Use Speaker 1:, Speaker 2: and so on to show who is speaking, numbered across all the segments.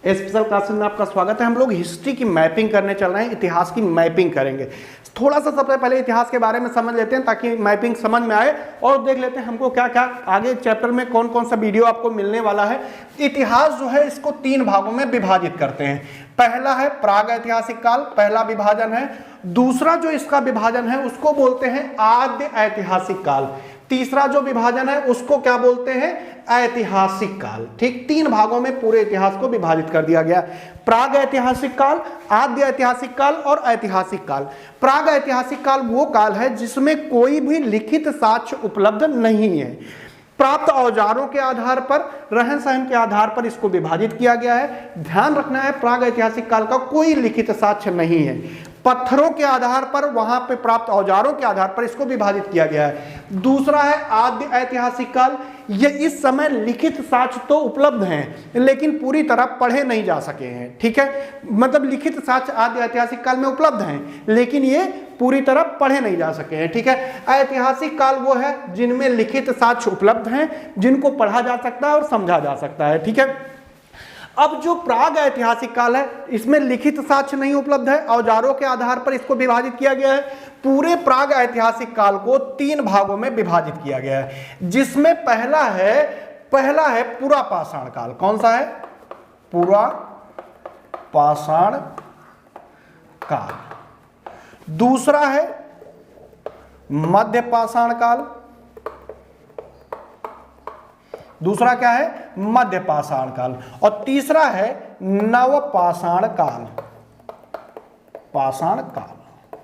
Speaker 1: Special classes में आपका स्वागत है। हम लोग हिस्ट्री की मैपिंग करने चल रहे हैं, इतिहास की मैपिंग करेंगे। थोड़ा सा सबसे पहले इतिहास के बारे में समझ लेते हैं ताकि मैपिंग समझ में आए और देख लेते हैं हमको क्या क्या आगे चैप्टर में कौन कौन सा वीडियो आपको मिलने वाला है। इतिहास जो है इसको 3 भागों में विभाजित करते हैं। पहला है प्राग ऐतिहासिक काल, पहला विभाजन है। दूसरा जो इसका विभाजन है उसको बोलते हैं आद्य ऐतिहासिक काल। तीसरा जो विभाजन है उसको क्या बोलते हैं, ऐतिहासिक काल। ठीक, 3 भागों में पूरे इतिहास को विभाजित कर दिया गया। प्राग ऐतिहासिक काल, आद्य ऐतिहासिक काल और ऐतिहासिक काल। प्राग ऐतिहासिक काल वो काल है जिसमें कोई भी लिखित साक्ष्य उपलब्ध नहीं है। प्राप्त औजारों के आधार पर, रहन सहन के आधार पर इसको विभाजित किया गया है। ध्यान रखना है, प्राग ऐतिहासिक काल का कोई लिखित साक्ष्य नहीं है। पत्थरों के आधार पर, वहां पे प्राप्त औजारों के आधार पर इसको विभाजित किया गया है। दूसरा है आद्य ऐतिहासिक काल। ये इस समय लिखित साक्ष्य तो उपलब्ध हैं लेकिन पूरी तरह पढ़े नहीं जा सके हैं। ठीक है, मतलब लिखित साक्ष्य आद्य ऐतिहासिक काल में उपलब्ध हैं लेकिन ये पूरी तरह पढ़े नहीं जा सके हैं। ठीक है, ऐतिहासिक काल वो है जिनमें लिखित साक्ष्य उपलब्ध हैं, जिनको पढ़ा जा सकता है और समझा जा सकता है। ठीक है, अब जो प्राग ऐतिहासिक काल है इसमें लिखित साक्ष्य नहीं उपलब्ध है, औजारों के आधार पर इसको विभाजित किया गया है। पूरे प्राग ऐतिहासिक काल को 3 भागों में विभाजित किया गया है, जिसमें पहला है पुरा पाषाण काल। कौन सा है? पुरा पाषाण काल। दूसरा है मध्य पाषाण काल। दूसरा क्या है? मध्य पाषाण काल। और तीसरा है नव पाषाण काल, पाषाण काल।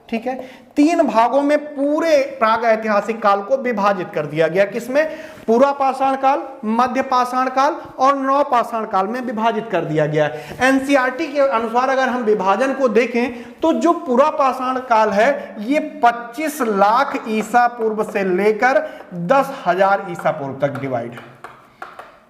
Speaker 1: ठीक है, 3 भागों में पूरे प्राग ऐतिहासिक काल को विभाजित कर दिया गया। किसमें? पूरा पाषाण काल, मध्य पाषाण काल और नव पाषाण काल में विभाजित कर दिया गया। एनसीईआरटी के अनुसार अगर हम विभाजन को देखें तो जो पूरा पाषाण काल है ये 25 लाख ईसा पूर्व से लेकर 10,000 ईसा पूर्व तक डिवाइड है।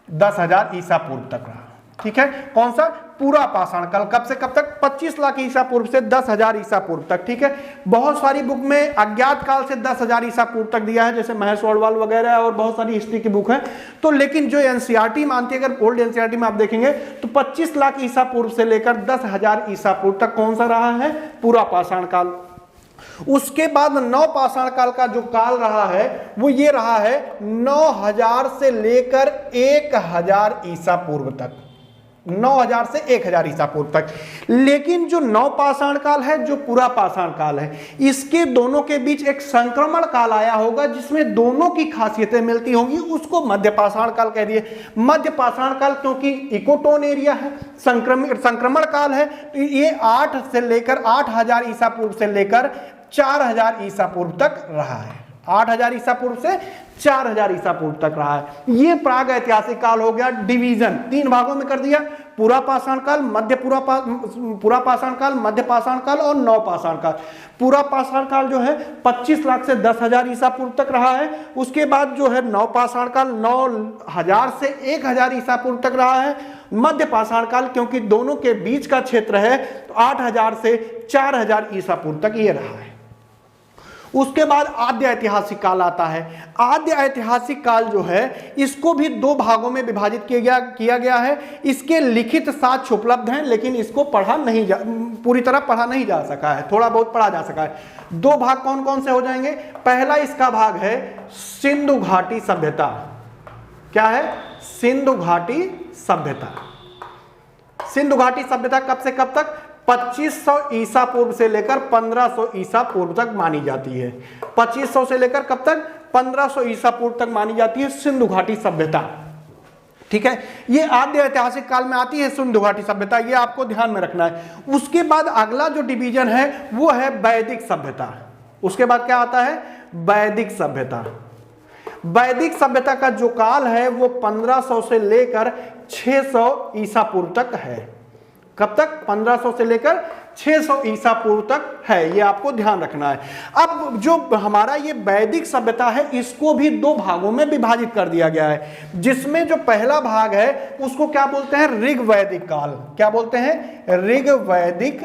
Speaker 1: 10,000 ईसा पूर्व तक रहा। ठीक है, कौन सा? पूरा पाषाण काल। कब से कब तक? 25 लाख ईसा पूर्व से 10,000 ईसा पूर्व तक। ठीक है, बहुत सारी बुक में अज्ञात काल से 10,000 ईसा पूर्व तक दिया है, जैसे महेश ओडवाल वगैरह और बहुत सारी हिस्ट्री की बुक है। तो लेकिन जो एनसीईआरटी मानती है, अगर ओल्ड एनसीईआरटी में आप देखेंगे तो 25 लाख ईसा पूर्व से लेकर 10,000 ईसा पूर्व तक कौन सा रहा है? पूरा पाषाण काल। उसके बाद नव पाषाण काल का जो काल रहा है वो ये रहा है 9,000 से लेकर 1,000 ईसा पूर्व तक। 9,000 से 1,000 ईसा पूर्व तक। लेकिन जो नव पाषाण काल है, जो पूरा पाषाण काल है, इसके दोनों के बीच एक संक्रमण काल आया होगा जिसमें दोनों की खासियतें मिलती होंगी, उसको मध्य पाषाण काल कह दिए। मध्य पाषाण काल क्योंकि इकोटोन एरिया है, संक्रमण काल है, तो ये 8 से लेकर 8,000 ईसा पूर्व से लेकर 4,000 ईसा पूर्व तक रहा है। 8,000 ईसा पूर्व से 4,000 ईसा पूर्व तक रहा है। ये प्राग ऐतिहासिक काल हो गया डिवीजन, 3 भागों में कर दिया। पूरा पाषाण काल, पूरा पाषाण काल, मध्य पाषाण काल और नव पाषाण काल। पूरा पाषाण काल जो है 25 लाख से 10,000 ईसा पूर्व तक रहा है। उसके बाद जो है नव पाषाण काल 9,000 से 1,000 ईसा पूर्व तक रहा है। मध्य पाषाण काल क्योंकि दोनों के बीच का क्षेत्र है तो 8,000 से 4,000 ईसा पूर्व तक ये रहा है। उसके बाद आद्य ऐतिहासिक काल आता है। आद्य ऐतिहासिक काल जो है इसको भी 2 भागों में विभाजित किया गया है। इसके लिखित साक्ष्य उपलब्ध हैं लेकिन इसको पूरी तरह पढ़ा नहीं जा सका है, थोड़ा बहुत पढ़ा जा सका है। 2 भाग कौन कौन से हो जाएंगे? पहला इसका भाग है सिंधु घाटी सभ्यता। क्या है? सिंधु घाटी सभ्यता। सिंधु घाटी सभ्यता कब से कब तक? 2500 ईसा पूर्व से लेकर 1500 ईसा पूर्व तक मानी जाती है। 2500 से लेकर कब तक? 1500 ईसा पूर्व तक मानी जाती है सिंधु घाटी सभ्यता। ठीक है, ये आद्य ऐतिहासिक काल में आती है सिंधु घाटी सभ्यता, ये आपको ध्यान में रखना है। उसके बाद अगला जो डिवीजन है वो है वैदिक सभ्यता। उसके बाद क्या आता है? वैदिक सभ्यता। वैदिक सभ्यता का जो काल है वो 1500 से लेकर 600 ईसा पूर्व तक है। कब तक? 1500 से लेकर 600 ईसा पूर्व तक है, ये आपको ध्यान रखना है। अब जो हमारा ये वैदिक सभ्यता है इसको भी 2 भागों में विभाजित कर दिया गया है, जिसमें जो पहला भाग है उसको क्या बोलते हैं? ऋग्वैदिक काल। क्या बोलते हैं? ऋग्वैदिक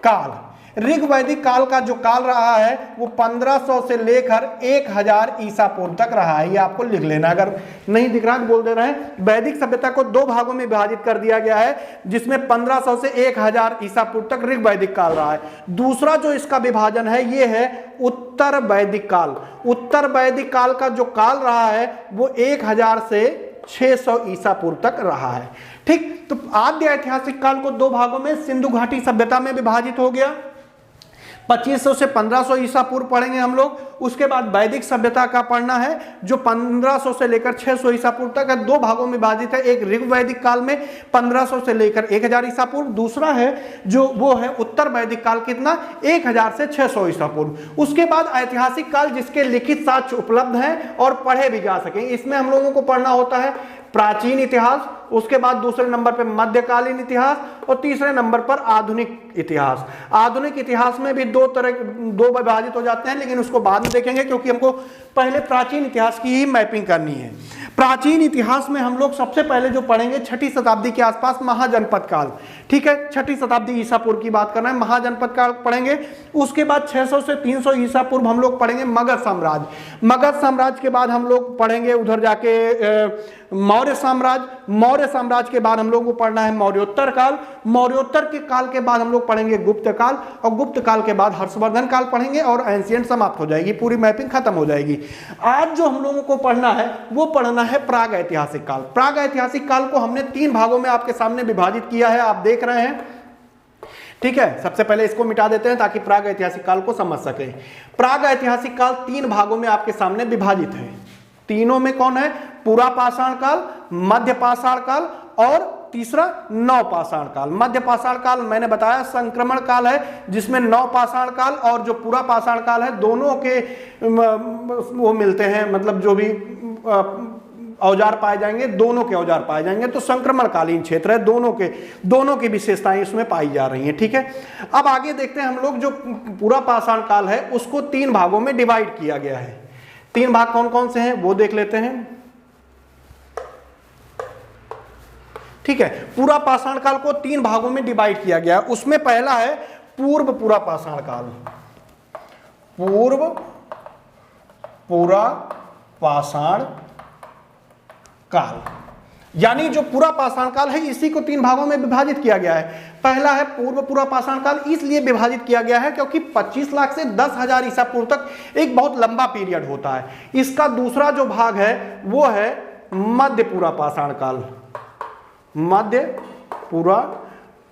Speaker 1: काल। ऋग वैदिक काल का जो काल रहा है वो 1500 से लेकर 1000 ईसा पूर्व तक रहा है। ये आपको लिख लेना, अगर नहीं दिख रहा तो बोल दे रहे हैं। वैदिक सभ्यता को दो भागों में विभाजित कर दिया गया है, जिसमें 1500 से 1000 ईसा पूर्व तक ऋग वैदिक काल रहा है। दूसरा जो इसका विभाजन है ये है उत्तर वैदिक काल। उत्तर वैदिक काल का जो काल रहा है वो 1000 से 600 ईसा पूर्व तक रहा है। ठीक, तो आद्य ऐतिहासिक काल को दो भागों में सिंधु घाटी सभ्यता में विभाजित हो गया। 2500 से 1500 ईसा पूर्व पढ़ेंगे हम लोग। उसके बाद वैदिक सभ्यता का पढ़ना है जो 1500 से लेकर 600 ईसा पूर्व तक है। दो भागों में विभाजित है, एक ऋग वैदिक काल में 1500 से लेकर 1000 ईसा पूर्व, दूसरा है जो वो है उत्तर वैदिक काल, कितना 1000 से 600 ईसा पूर्व। उसके बाद ऐतिहासिक काल जिसके लिखित साक्ष्य उपलब्ध हैं और पढ़े भी जा सकें, इसमें हम लोगों को पढ़ना होता है प्राचीन इतिहास, उसके बाद दूसरे नंबर पर मध्यकालीन इतिहास और तीसरे नंबर पर आधुनिक इतिहास। आधुनिक इतिहास में भी दो विभाजित हो जाते हैं, लेकिन उसको बाद में देखेंगे क्योंकि हमको पहले प्राचीन इतिहास की ही मैपिंग करनी है। प्राचीन इतिहास में हम लोग सबसे पहले जो पढ़ेंगे 6ठी शताब्दी के आसपास महाजनपद काल। ठीक है, 6ठी शताब्दी ईसा पूर्व की बात करना है, महाजनपद काल पढ़ेंगे। उसके बाद 600 से 300 ईसा पूर्व हम लोग पढ़ेंगे मगध साम्राज्य। मगध साम्राज्य के बाद हम लोग पढ़ेंगे उधर जाके मौर्य साम्राज्य। मौर्य साम्राज्य के बाद हम लोग को पढ़ना है मौर्योत्तर काल। मौर्योत्तर के काल के बाद हम लोग पढ़ेंगे गुप्त काल और गुप्त काल के बाद हर्षवर्धन काल पढ़ेंगे और एंशिएंट समाप्त हो जाएगी, पूरी मैपिंग खत्म हो जाएगी। आज जो हम लोगों को पढ़ना है वो पढ़ना है प्राग ऐतिहासिक काल। प्राग ऐतिहासिक काल को हमने 3 भागों में आपके सामने विभाजित किया है, आप देख रहे हैं। ठीक है, सबसे पहले इसको मिटा देते हैं ताकि प्राग ऐतिहासिक काल को समझ सके। प्राग ऐतिहासिक काल 3 भागों में आपके सामने विभाजित है। तीनों में कौन है? पूरा पाषाण काल, मध्य पाषाण काल और तीसरा नव पाषाण काल। मध्य पाषाण काल मैंने बताया संक्रमण काल है, जिसमें नव पाषाण काल और जो पूरा पाषाण काल है दोनों के वो मिलते हैं, मतलब जो भी औजार पाए जाएंगे दोनों के औजार पाए जाएंगे, तो संक्रमण कालीन क्षेत्र है, दोनों की विशेषताएं इसमें पाई जा रही हैं। ठीक है, अब आगे देखते हैं हम लोग जो पूरा पाषाण काल है उसको 3 भागों में डिवाइड किया गया है। 3 भाग कौन कौन से हैं वो देख लेते हैं। ठीक है, पूरा पाषाण काल को 3 भागों में डिवाइड किया गया है। उसमें पहला है पूर्व पूरा पाषाण काल। पूर्व पूरा पाषाण काल, यानी जो पूरा पाषाण काल है इसी को 3 भागों में विभाजित किया गया है। पहला है पूर्व पूरा पाषाण काल, इसलिए विभाजित किया गया है क्योंकि 25 लाख से 10,000 ईसा पूर्व तक एक बहुत लंबा पीरियड होता है। इसका दूसरा जो भाग है वो है मध्य पूरा पाषाण काल। मध्य पूरा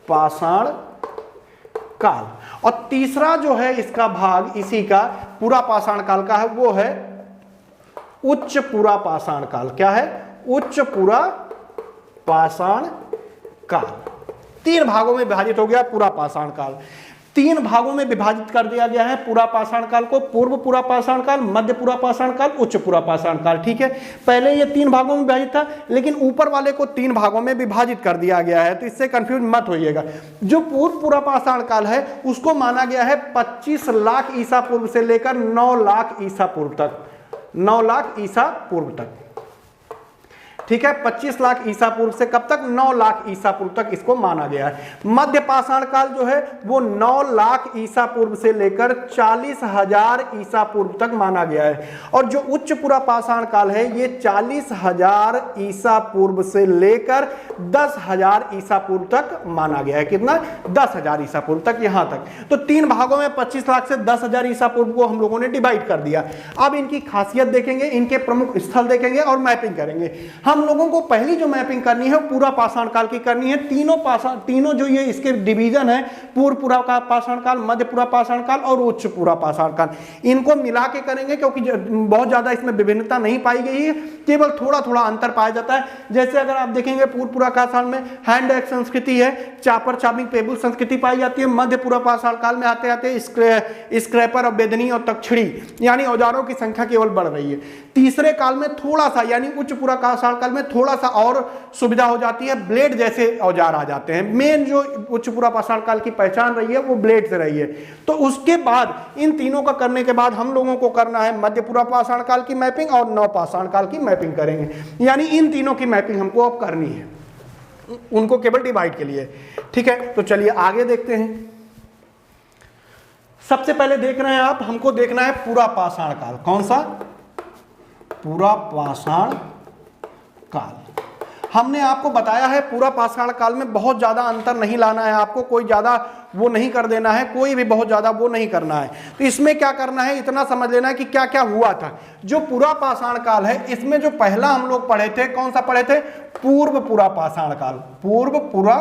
Speaker 1: पाषाण काल। और तीसरा जो है इसका भाग इसी का पूरा पाषाण काल का है वो है उच्च पूरा पाषाण काल। क्या है? उच्च पूरा पाषाण काल। 3 भागों में विभाजित हो गया पूरा पाषाण काल। 3 भागों में विभाजित कर दिया गया है पूरा पाषाण काल को, पूर्व पूरा पाषाण काल, मध्य पूरा पाषाण काल, उच्च पूरा पाषाण काल। ठीक है, पहले ये 3 भागों में विभाजित था, लेकिन ऊपर वाले को 3 भागों में विभाजित कर दिया गया है, तो इससे कंफ्यूज मत होइएगा। जो पूर्व पूरा पाषाण काल है उसको माना गया है 25 लाख ईसा पूर्व से लेकर 9 लाख ईसा पूर्व तक। 9 लाख ईसा पूर्व तक। ठीक है, 25 लाख ईसा पूर्व से कब तक? 9 लाख ईसा पूर्व तक इसको माना गया है। मध्य पाषाण काल जो है वो 9 लाख ईसा पूर्व से लेकर 40,000 ईसा पूर्व तक माना गया है। और जो उच्च पूरा पाषाण काल है ये 40,000 ईसा पूर्व से लेकर 10,000 ईसा पूर्व तक माना गया है। कितना? 10,000 ईसा पूर्व तक, यहां तक। तो 3 भागों में 25 लाख से 10,000 ईसा पूर्व को हम लोगों ने डिवाइड कर दिया। अब इनकी खासियत देखेंगे, इनके प्रमुख स्थल देखेंगे और मैपिंग करेंगे। हम लोगों को पहली जो मैपिंग करनी है पूरा पाषाण काल की करनी है। तीनों जो ये इसके डिवीजन है, पूर्व पूरा पाषाण काल, मध्य पूरा पाषाण काल और उच्च पूरा पाषाण काल, इनको मिला के करेंगे क्योंकि बहुत ज्यादा इसमें विभिन्नता नहीं पाई गई है, केवल थोड़ा थोड़ा अंतर पाया जाता है। जैसे अगर आप देखेंगे पूर्व पूरा पाषाण में हैंड एक्स संस्कृति है, चापर चाबिंग पेबुल संस्कृति पाई जाती है। मध्य पूरा पाषाण काल में आते आते स्क्रैपर और बेदनी और तक्षड़ी यानी औजारों की संख्या केवल बढ़ रही है। तीसरे काल में थोड़ा सा यानी उच्च पूरा पाषाण काल में थोड़ा सा और सुविधा हो जाती है, ब्लेड जैसे औजार आ जाते हैं। मेन जो उच्च पूरा पाषाण काल की पहचान रही है वो ब्लेड से रही है। तो उसके बाद इन तीनों का करने के बाद हम लोगों को करना है मध्य पूरा पाषाण काल की मैपिंग और नव पाषाण काल की मैपिंग करेंगे। यानी इन तीनों की मैपिंग हमको अब करनी है, उनको केवल डिवाइड के लिए। ठीक है, तो चलिए आगे देखते हैं। सबसे पहले देख रहे हैं आप, हमको देखना है पूरा पाषाण काल। कौन सा? पूरा पाषाण काल। हमने आपको बताया है पूरा पाषाण काल में बहुत ज्यादा अंतर नहीं लाना है, आपको कोई ज्यादा वो नहीं कर देना है, कोई भी बहुत ज्यादा वो नहीं करना है। तो इसमें क्या करना है, इतना समझ लेना है कि क्या क्या हुआ था। जो पूरा पाषाण काल है, इसमें जो पहला हम लोग पढ़े थे, कौन सा पढ़े थे? पूर्व पूरा पाषाण काल। पूर्व पूरा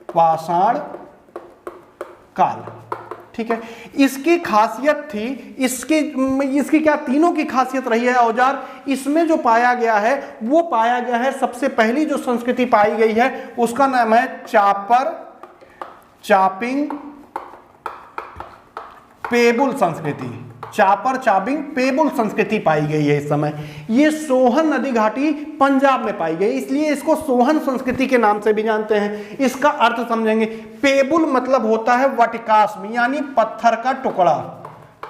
Speaker 1: पाषाण काल, ठीक है। इसकी खासियत थी, इसकी क्या तीनों की खासियत रही है औजार। इसमें जो पाया गया है वो पाया गया है, सबसे पहली जो संस्कृति पाई गई है उसका नाम है चापिंग पेबुल संस्कृति। चापर चापिंग पेबुल संस्कृति पाई गई है इस समय। ये सोहन नदी घाटी पंजाब में पाई गई, इसलिए इसको सोहन संस्कृति के नाम से भी जानते हैं। इसका अर्थ समझेंगे। पेबुल मतलब होता है वटिकाश में, यानी पत्थर का टुकड़ा।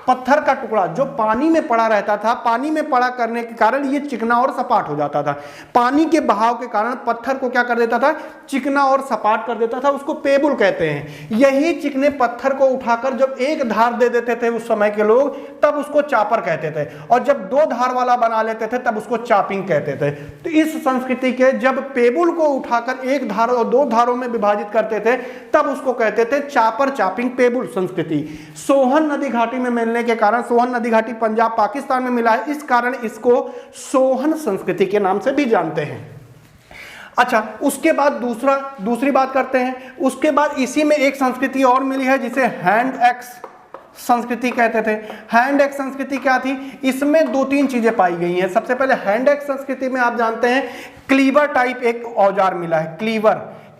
Speaker 1: पत्थर का टुकड़ा जो पानी में पड़ा रहता था, पानी में पड़ा करने के कारण ये चिकना और सपाट हो जाता था। पानी के बहाव के कारण पत्थर को क्या कर देता था? चिकना और सपाट कर देता था, उसको पेबुल कहते हैं। यही चिकने पत्थर को उठाकर जब एक धार दे देते थे उस समय के लोग, तब उसको चापर कहते थे, और जब दो धार वाला बना लेते थे तब उसको चापिंग कहते थे। तो इस संस्कृति के जब पेबुल को उठाकर एक धार और दो धारों में विभाजित करते थे तब उसको कहते थे चापर चापिंग पेबुल संस्कृति। सोहन नदी घाटी में मिलने के कारण, सोहन नदी घाटी पंजाब पाकिस्तान में मिला है, इस कारण इसको सोहन संस्कृति के नाम से भी जानते हैं। अच्छा, उसके बाद दूसरी बात करते हैं। उसके बाद इसी में एक संस्कृति और मिली है जिसे हैंड एक्स संस्कृति कहते थे। हैंड एक्स संस्कृति क्या थी? इसमें दो तीन चीजें पाई गई हैं। सबसे पहले हैंड एक्स संस्कृति में आप जानते हैं क्लीवर टाइप एक औजार मिला है।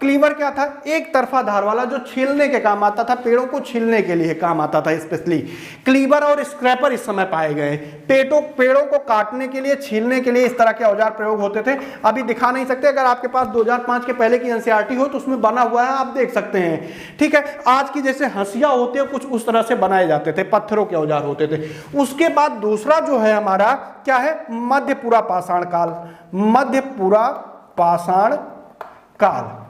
Speaker 1: क्लीवर क्या था? एक तरफा धार वाला, जो छीलने के काम आता था, पेड़ों को छीलने के लिए काम आता था स्पेशली। क्लीवर और स्क्रैपर इस समय पाए गए। पेड़ों को काटने के लिए, छीलने के लिए इस तरह के औजार प्रयोग होते थे। अभी दिखा नहीं सकते, अगर आपके पास 2005 के पहले की एनसीईआरटी हो तो उसमें बना हुआ है, आप देख सकते हैं, ठीक है। आज की जैसे हंसिया होते हैं कुछ उस तरह से बनाए जाते थे, पत्थरों के औजार होते थे। उसके बाद दूसरा जो है हमारा क्या है? मध्य पूरा पाषाण काल। मध्य पूरा पाषाण काल।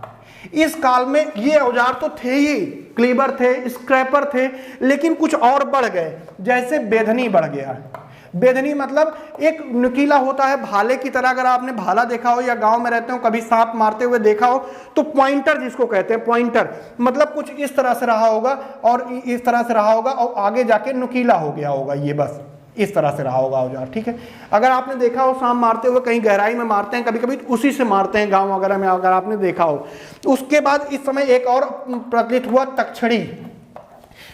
Speaker 1: इस काल में ये औजार तो थे ही, क्लीवर थे, स्क्रैपर थे, लेकिन कुछ और बढ़ गए। जैसे बेधनी बढ़ गया। बेधनी मतलब एक नुकीला होता है भाले की तरह। अगर आपने भाला देखा हो या गांव में रहते हो कभी सांप मारते हुए देखा हो तो पॉइंटर जिसको कहते हैं, पॉइंटर मतलब कुछ इस तरह से रहा होगा और इस तरह से रहा होगा और आगे जाके नुकीला हो गया होगा। ये बस इस तरह से रहा होगा औजार, ठीक है। अगर आपने देखा हो सांप मारते हुए, कहीं गहराई में मारते हैं, कभी कभी उसी से मारते हैं गांव वगैरह में, अगर आपने देखा हो। उसके बाद इस समय एक और प्रचलित हुआ तक्षणी।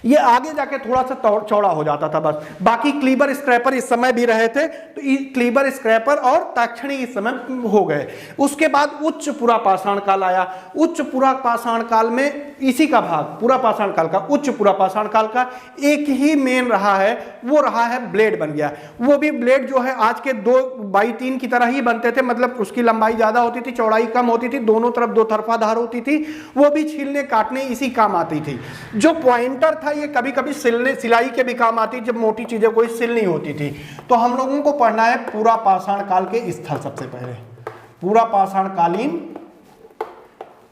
Speaker 1: ये आगे जाके थोड़ा सा चौड़ा हो जाता था बस। बाकी क्लीवर स्क्रैपर इस समय भी रहे थे, तो क्लीवर स्क्रैपर और तक्षणी इस समय हो गए। उसके बाद उच्च पूरा पाषाण काल आया। उच्च पूरा पाषाण काल में इसी का भाग, पूरा पाषाण काल का, उच्च पूरा पाषाण काल का एक ही मेन रहा है, वो रहा है ब्लेड बन गया। वो भी ब्लेड जो है आज के 2x3 की तरह ही बनते थे, मतलब उसकी लंबाई ज्यादा होती थी, चौड़ाई कम होती थी, दोनों तरफ दो तरफा धार होती थी। वो भी छीलने काटने इसी काम आती थी। जो पॉइंटर था ये कभी कभी सिलाई के भी काम आती, जब मोटी चीजें कोई सिलनी होती थी। तो हम लोगों को पढ़ना है पूरा पाषाण काल के स्थल। सबसे पहले पूरा पाषाण कालीन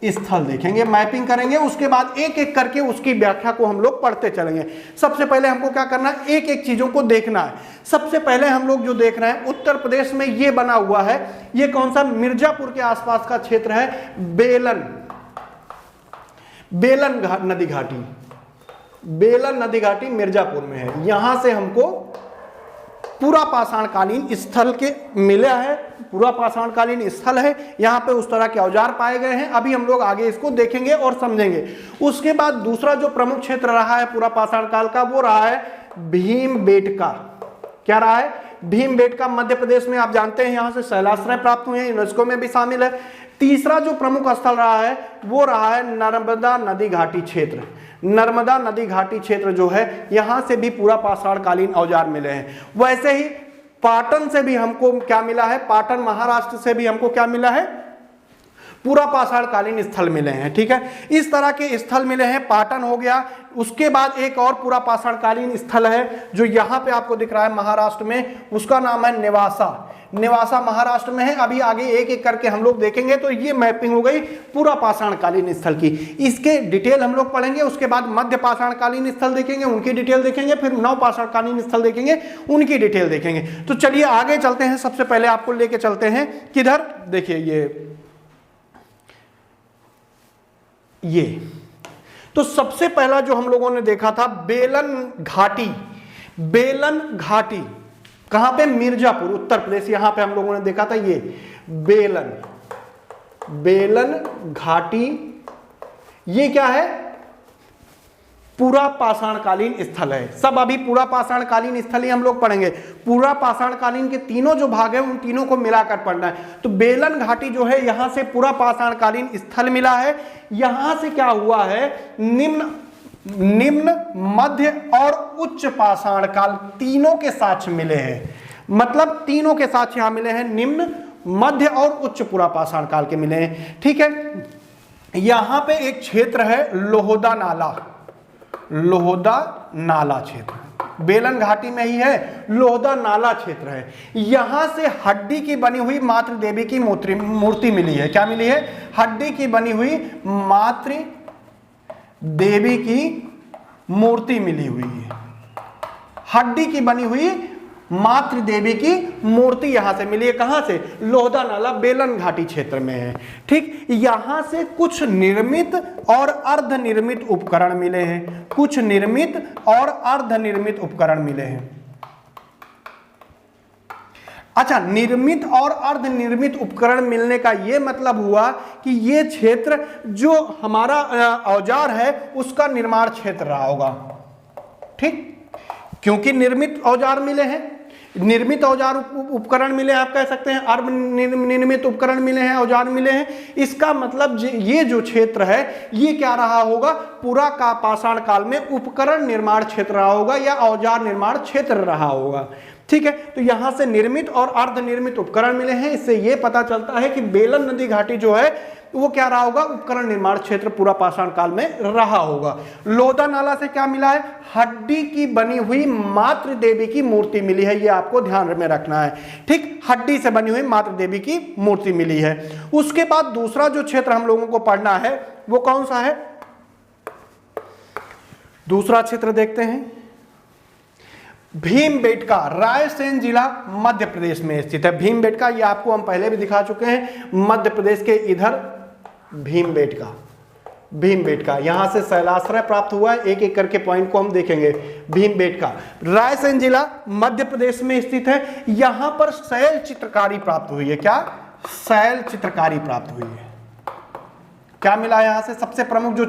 Speaker 1: स्थल देखेंगे, मैपिंग करेंगे, उसके बाद एक एक करके उसकी व्याख्या को हम लोग पढ़ते चलेंगे। सबसे पहले हमको क्या करना है? एक एक चीजों को देखना है। सबसे पहले हम लोग जो देख रहे हैं उत्तर प्रदेश में ये बना हुआ है, ये कौन सा? मिर्जापुर के आसपास का क्षेत्र है। बेलन नदी घाटी। बेलन नदी घाटी मिर्जापुर में है। यहां से हमको पूरा पाषाणकालीन स्थल के मिला है, पूरा पाषाणकालीन स्थल है। यहाँ पे उस तरह के औजार पाए गए हैं। अभी हम लोग आगे इसको देखेंगे और समझेंगे। उसके बाद दूसरा जो प्रमुख क्षेत्र रहा है पूरा पाषाण काल का, वो रहा है भीमबेटका। क्या रहा है? भीमबेटका मध्य प्रदेश में। आप जानते हैं यहाँ से शैलाश्रय प्राप्त हुए हैं, यूनेस्को में भी शामिल है। तीसरा जो प्रमुख स्थल रहा है वो रहा है नर्मदा नदी घाटी क्षेत्र। नर्मदा नदी घाटी क्षेत्र जो है, यहां से भी पूरा पाषाणकालीन औजार मिले हैं। वैसे ही पाटन से भी हमको क्या मिला है? पाटन महाराष्ट्र से भी हमको क्या मिला है? पूरा पाषाणकालीन स्थल मिले हैं। ठीक है, इस तरह के स्थल मिले हैं। पाटन हो गया, उसके बाद एक और पूरा पाषाणकालीन स्थल है जो यहाँ पे आपको दिख रहा है महाराष्ट्र में, उसका नाम है नेवासा। नेवासा महाराष्ट्र में है। अभी आगे एक एक करके हम लोग देखेंगे। तो ये मैपिंग हो गई पूरा पाषाणकालीन स्थल की। इसके डिटेल हम लोग पढ़ेंगे, उसके बाद मध्य पाषाणकालीन स्थल देखेंगे, उनकी डिटेल देखेंगे, फिर नव पाषाणकालीन स्थल देखेंगे, उनकी डिटेल देखेंगे। तो चलिए आगे चलते हैं। सबसे पहले आपको लेके चलते हैं किधर, देखिए ये तो सबसे पहला जो हम लोगों ने देखा था बेलन घाटी। बेलन घाटी कहां पे, मिर्जापुर उत्तर प्रदेश। यहां पे हम लोगों ने देखा था ये बेलन घाटी। ये क्या है, पूरा पाषाणकालीन स्थल है। सब अभी पूरा पाषाणकालीन स्थल ही हम लोग पढ़ेंगे। पूरा पाषाणकालीन के तीनों जो भाग है उन तीनों को मिलाकर पढ़ना है। तो बेलन घाटी जो है यहां से पूरा पाषाणकालीन स्थल मिला है। यहां से क्या हुआ है, निम्न मध्य और उच्च पाषाण काल तीनों के साक्ष्य मिले हैं। मतलब तीनों के साक्ष्य यहां मिले हैं, निम्न मध्य और उच्च पूरा पाषाण काल के मिले हैं। ठीक है, यहां पे एक क्षेत्र है लोहदा नाला क्षेत्र, बेलन घाटी में ही है, लोहदा नाला क्षेत्र है। यहां से हड्डी की बनी हुई मातृ देवी की मूर्ति मिली है। क्या मिली है, हड्डी की बनी हुई मातृ देवी की मूर्ति मिली हुई है। हड्डी की बनी हुई मातृ देवी की मूर्ति यहां से मिली है। कहां से, लोहदा नाला बेलन घाटी क्षेत्र में है। ठीक, यहां से कुछ निर्मित और अर्धनिर्मित उपकरण मिले हैं। कुछ निर्मित और अर्धनिर्मित उपकरण मिले हैं। अच्छा, निर्मित और अर्धनिर्मित उपकरण मिलने का यह मतलब हुआ कि यह क्षेत्र जो हमारा औजार है उसका निर्माण क्षेत्र रहा होगा। ठीक, क्योंकि निर्मित औजार मिले हैं, निर्मित औजार उपकरण मिले हैं, आप कह सकते हैं अर्धनिर्मित उपकरण मिले हैं, औजार मिले हैं। इसका मतलब ये जो क्षेत्र है ये क्या रहा होगा, पूरा का पाषाण काल में उपकरण निर्माण क्षेत्र रहा होगा या औजार निर्माण क्षेत्र रहा होगा। ठीक है, तो यहां से निर्मित और अर्धनिर्मित उपकरण मिले हैं। इससे यह पता चलता है कि बेलन नदी घाटी जो है वो क्या रहा होगा, उपकरण निर्माण क्षेत्र पूरा पाषाण काल में रहा होगा। लोहदा नाला से क्या मिला है, हड्डी की बनी हुई मातृ देवी की मूर्ति मिली है। ये आपको ध्यान में रखना है। ठीक, हड्डी से बनी हुई मातृ देवी की मूर्ति मिली है। उसके बाद दूसरा जो क्षेत्र हम लोगों को पढ़ना है वो कौन सा है, दूसरा क्षेत्र देखते हैं। भीमबेटका, रायसेन जिला मध्य प्रदेश में स्थित है। भीमबेटका ये आपको हम पहले भी दिखा चुके हैं, मध्य प्रदेश के इधर भीमबेटका यहां से शैलाश्रय प्राप्त हुआ है। एक एक करके पॉइंट को हम देखेंगे। भीमबेटका रायसेन जिला मध्य प्रदेश में स्थित है। यहां पर शैल चित्रकारी प्राप्त हुई है। क्या, शैल चित्रकारी प्राप्त हुई है। क्या मिला यहां से, सबसे प्रमुख जो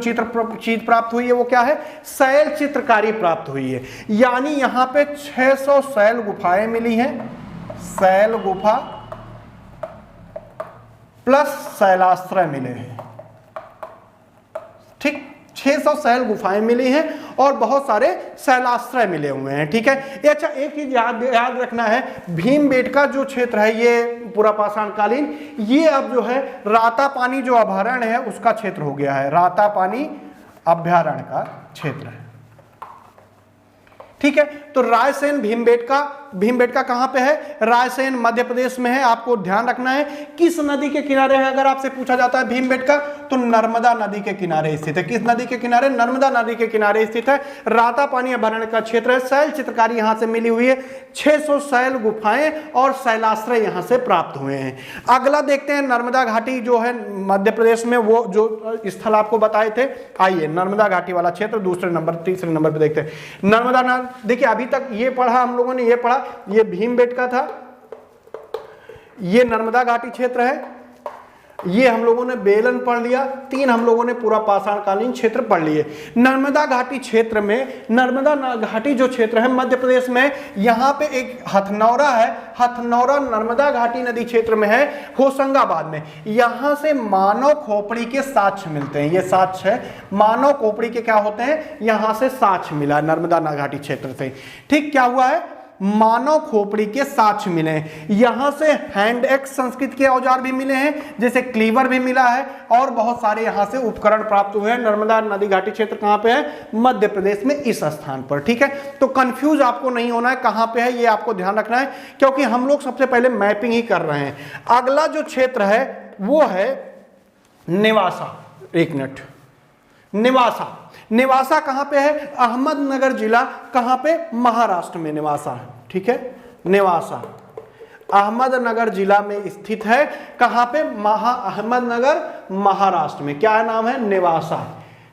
Speaker 1: चीज प्राप्त हुई है वो क्या है, शैल चित्रकारी प्राप्त हुई है। यानी यहां पे 600 शैल गुफाएं मिली हैं। शैल गुफा प्लस शैलाश्रय मिले हैं। ठीक, 600 शैल गुफाएं मिली हैं और बहुत सारे शैलाश्रय मिले हुए हैं। ठीक है, अच्छा एक चीज याद रखना है, भीमबेटका जो क्षेत्र है ये पूरा पाषाण कालीन, ये अब जो है रातापानी जो अभयारण्य है उसका क्षेत्र हो गया है। रातापानी अभयारण्य का क्षेत्र है। ठीक है, तो रायसेन भीमबेटका कहां पे है, रायसेन मध्य प्रदेश में है। आपको ध्यान रखना है किस नदी के किनारे है। अगर आपसे पूछा जाता है भीमबेटका तो नर्मदा नदी के किनारे स्थित है। किस नदी के किनारे, नर्मदा नदी के किनारे स्थित है। रातापानी अभयारण्य का क्षेत्र है। शैल चित्रकारी यहां से मिली हुई है। 600 शैल गुफाएं और शैलाश्रय यहां से प्राप्त हुए हैं। अगला देखते हैं नर्मदा घाटी जो है मध्य प्रदेश में, वो जो स्थल आपको बताए थे। आइए नर्मदा घाटी वाला क्षेत्र तीसरे नंबर पे देखते हैं। नर्मदा, देखिए अभी तक ये पढ़ा हम लोगों ने, ये पढ़ा ये भीमबेटका था, ये नर्मदा घाटी क्षेत्र है, ये हम लोगों ने बेलन पढ़ लिया। 3 हम लोगों ने पूरा पाषाणकालीन क्षेत्र पढ़ लिए। नर्मदा घाटी क्षेत्र में, नर्मदा घाटी जो क्षेत्र है मध्य प्रदेश में, यहां पे एक हथनौरा है। हथनौरा नर्मदा घाटी नदी क्षेत्र में है, होशंगाबाद में। यहां से मानव खोपड़ी के साक्ष्य मिलते हैं। ये साक्ष्य है, मानव खोपड़ी के क्या होते हैं, यहां से साक्ष्य मिला नर्मदा घाटी क्षेत्र से। ठीक, क्या हुआ है, मानव खोपड़ी के साक्ष्य मिले हैं। यहां से हैंड एक्स संस्कृत के औजार भी मिले हैं, जैसे क्लीवर भी मिला है, और बहुत सारे यहां से उपकरण प्राप्त हुए हैं। नर्मदा नदी घाटी क्षेत्र कहां पे है? मध्य प्रदेश में, इस स्थान पर। ठीक है, तो कंफ्यूज आपको नहीं होना है कहां पे है, ये आपको ध्यान रखना है, क्योंकि हम लोग सबसे पहले मैपिंग ही कर रहे हैं। अगला जो क्षेत्र है वो है नेवासा। एक मिनट, नेवासा कहां पे है? अहमदनगर जिला। कहां पे? महाराष्ट्र में नेवासा है। ठीक है, नेवासा अहमदनगर जिला में स्थित है। कहां पे? अहमदनगर, महाराष्ट्र में। क्या नाम है? नेवासा।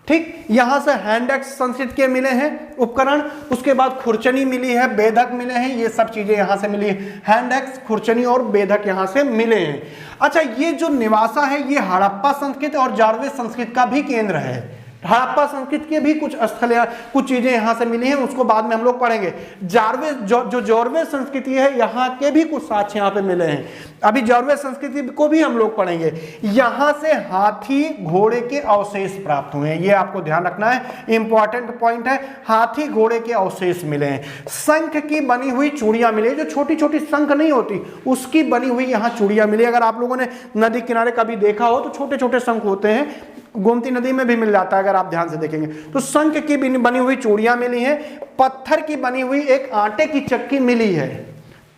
Speaker 1: ठीक, यहां से हैंड एक्स संस्कृत के मिले हैं उपकरण, उसके बाद खुरचनी मिली है, बेधक मिले हैं, ये सब चीजें यहां से मिली है। हैंड एक्स, खुरचनी और बेधक यहां से मिले हैं। अच्छा, ये जो नेवासा है ये हड़प्पा संस्कृत और जारवे संस्कृत का भी केंद्र है। हड़प्पा संस्कृत के भी कुछ स्थल, कुछ चीजें यहां से मिली हैं, उसको बाद में हम लोग पढ़ेंगे। जारवे जो जौरवे संस्कृति है, यहाँ के भी कुछ साक्ष्य यहाँ पे मिले हैं। अभी जौरवे संस्कृति को भी हम लोग पढ़ेंगे। यहां से हाथी घोड़े के अवशेष प्राप्त हुए हैं, ये आपको ध्यान रखना है, इंपॉर्टेंट पॉइंट है। हाथी घोड़े के अवशेष मिले हैं। शंख की बनी हुई चूड़ियां मिली, जो छोटी छोटी शंख नहीं होती उसकी बनी हुई यहाँ चूड़ियां मिली। अगर आप लोगों ने नदी किनारे कभी देखा हो तो छोटे छोटे शंख होते हैं, गोमती नदी में भी मिल जाता है, अगर आप ध्यान से देखेंगे तो। शंख की बनी हुई चूड़ियां मिली हैं। पत्थर की बनी हुई एक आटे की चक्की मिली है,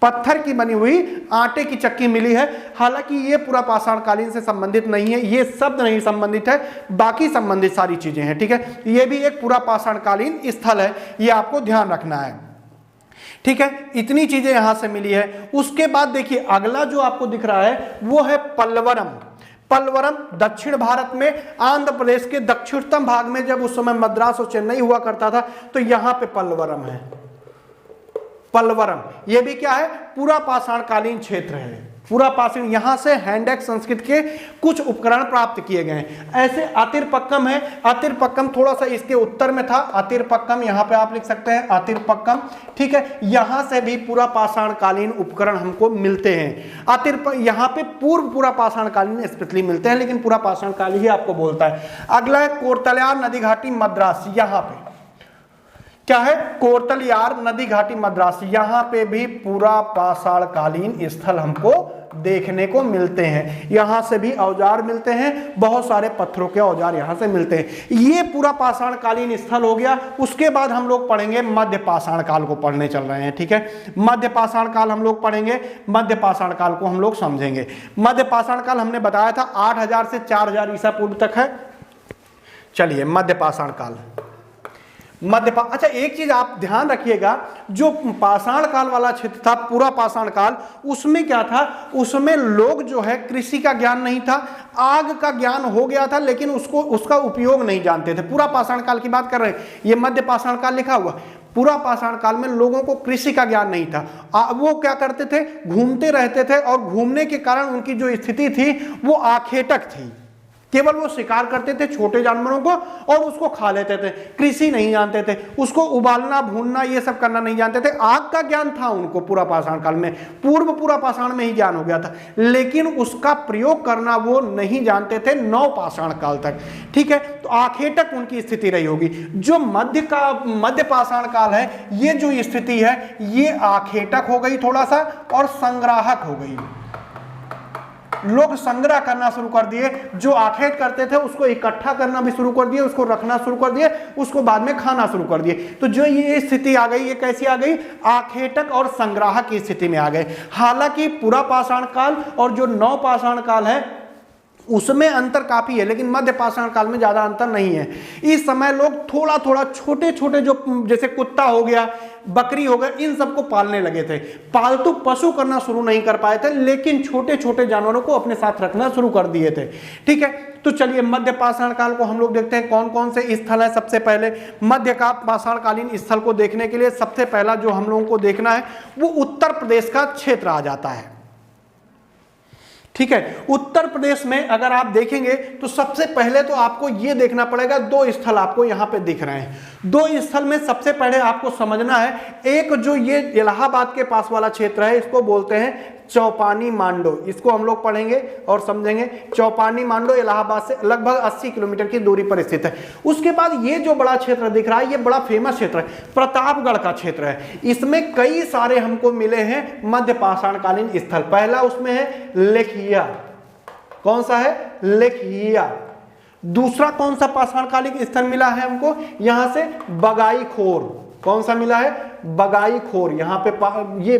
Speaker 1: पत्थर की बनी हुई आटे की चक्की मिली है। हालांकि ये पूरा पाषाण कालीन से संबंधित नहीं है, ये शब्द नहीं संबंधित है, बाकी संबंधित सारी चीजें हैं। ठीक है, ये भी एक पूरा पाषाण कालीन स्थल है, ये आपको ध्यान रखना है। ठीक है, इतनी चीजें यहां से मिली है। उसके बाद देखिए अगला जो आपको दिख रहा है वो है पल्लवरम। पल्लवरम दक्षिण भारत में, आंध्र प्रदेश के दक्षिणतम भाग में, जब उस समय मद्रास और चेन्नई हुआ करता था तो यहां पे पल्लवरम है। पल्लवरम ये भी क्या है? पूरा पाषाण कालीन क्षेत्र है, पूरा पाषाण। यहां से हैंड एक्स संस्कृत के कुछ उपकरण प्राप्त किए गए हैं। ऐसे अतिरपक्कम है, अतिरपक्कम थोड़ा सा इसके उत्तर में था, अतिरपक्कम यहां पे आप लिख सकते हैं अतिरपक्कम। ठीक है, यहां से भी पूरा पाषाण कालीन उपकरण हमको मिलते हैं। यहां पे पूरा पाषाण कालीन स्पेशली मिलते हैं, लेकिन पूरा पाषाण काल ही आपको बोलता है। अगला है कोरतलयार नदी घाटी मद्रास। यहां पे क्या है? कोरतलयार नदी घाटी मद्रास। यहां पे भी पूरा पाषाण कालीन स्थल हमको देखने को मिलते हैं। यहां से भी औजार मिलते हैं, बहुत सारे पत्थरों के औजार यहां से मिलते हैं। ये पूरा पाषाण कालीन स्थल हो गया। उसके बाद हम लोग पढ़ेंगे मध्य पाषाण काल को पढ़ने चल रहे हैं। ठीक है, मध्य पाषाण काल हम लोग पढ़ेंगे, मध्य पाषाण काल को हम लोग समझेंगे। मध्य पाषाण काल हमने बताया था 8000 से 4000 ईसा पूर्व तक है। चलिए मध्य पाषाण काल, अच्छा एक चीज आप ध्यान रखिएगा, जो पाषाण काल वाला क्षेत्र था, पूरा पाषाण काल, उसमें क्या था? उसमें लोग जो है कृषि का ज्ञान नहीं था, आग का ज्ञान हो गया था, लेकिन उसका उपयोग नहीं जानते थे। पूरा पाषाण काल की बात कर रहे हैं, ये मध्य पाषाण काल लिखा हुआ। पूरा पाषाण काल में लोगों को कृषि का ज्ञान नहीं था। वो क्या करते थे? घूमते रहते थे, और घूमने के कारण उनकी जो स्थिति थी वो आखेटक थी। केवल वो शिकार करते थे छोटे जानवरों को और उसको खा लेते थे। कृषि नहीं जानते थे, उसको उबालना भूनना ये सब करना नहीं जानते थे। आग का ज्ञान था उनको पूरा पाषाण काल में, पूरा पाषाण में ही ज्ञान हो गया था, लेकिन उसका प्रयोग करना वो नहीं जानते थे नव पाषाण काल तक। ठीक है, तो आखेटक उनकी स्थिति रही होगी। जो मध्य पाषाण काल है, ये जो स्थिति है ये आखेटक हो गई थोड़ा सा, और संग्राहक हो गई। लोग संग्रह करना शुरू कर दिए, जो आखेट करते थे उसको इकट्ठा करना भी शुरू कर दिए, उसको रखना शुरू कर दिए, उसको बाद में खाना शुरू कर दिए। तो जो ये स्थिति आ गई, ये कैसी आ गई? आखेटक और संग्राहक की स्थिति में आ गए। हालांकि पूरा पाषाण काल और जो नव पाषाण काल है उसमें अंतर काफी है, लेकिन मध्य पाषाण काल में ज्यादा अंतर नहीं है। इस समय लोग थोड़ा थोड़ा छोटे छोटे, जो जैसे कुत्ता हो गया, बकरी हो गया, इन सबको पालने लगे थे। पालतू पशु करना शुरू नहीं कर पाए थे, लेकिन छोटे छोटे जानवरों को अपने साथ रखना शुरू कर दिए थे। ठीक है, तो चलिए मध्य पाषाण काल को हम लोग देखते हैं कौन कौन से स्थल है। सबसे पहले मध्य का पाषाण कालीन स्थल को देखने के लिए सबसे पहला जो हम लोगों को देखना है वो उत्तर प्रदेश का क्षेत्र आ जाता है। ठीक है, उत्तर प्रदेश में अगर आप देखेंगे तो सबसे पहले तो आपको यह देखना पड़ेगा, दो स्थल आपको यहां पे दिख रहे हैं। दो स्थल में सबसे पहले आपको समझना है, एक जो ये इलाहाबाद के पास वाला क्षेत्र है, इसको बोलते हैं चौपानी मांडो, इसको हम लोग पढ़ेंगे और समझेंगे। चौपानी मांडो इलाहाबाद से लगभग 80 किलोमीटर की दूरी पर स्थित है। उसके बाद ये जो बड़ा क्षेत्र दिख रहा है, ये बड़ा फेमस क्षेत्र है, प्रतापगढ़ का क्षेत्र है। इसमें कई सारे हमको मिले हैं मध्य पाषाणकालीन स्थल। पहला उसमें है लेखिया, कौन सा है, लेखिया। दूसरा कौन सा पाषाणकालीन स्थल मिला है हमको, यहां से बगाई खोर, कौन सा मिला है, बगाई खोर। यहां पे ये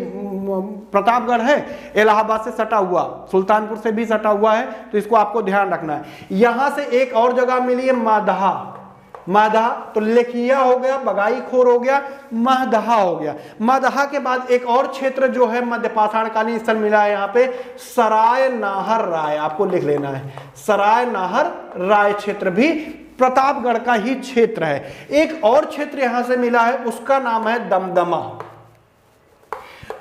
Speaker 1: प्रतापगढ़ है, इलाहाबाद से सटा हुआ, सुल्तानपुर से भी सटा हुआ है, तो इसको आपको ध्यान रखना है। यहां से एक और जगह मिली है मादहा, मादहा, तो लेखिया हो गया, बगाई खोर हो गया, महदहा हो गया। महदहा के बाद एक और क्षेत्र जो है मध्य पाषाणकालीन स्थल मिला है, यहाँ पे सराय नाहर राय, आपको लिख लेना है, सराय नाहर राय क्षेत्र भी प्रतापगढ़ का ही क्षेत्र है। एक और क्षेत्र यहां से मिला है, उसका नाम है दमदमा।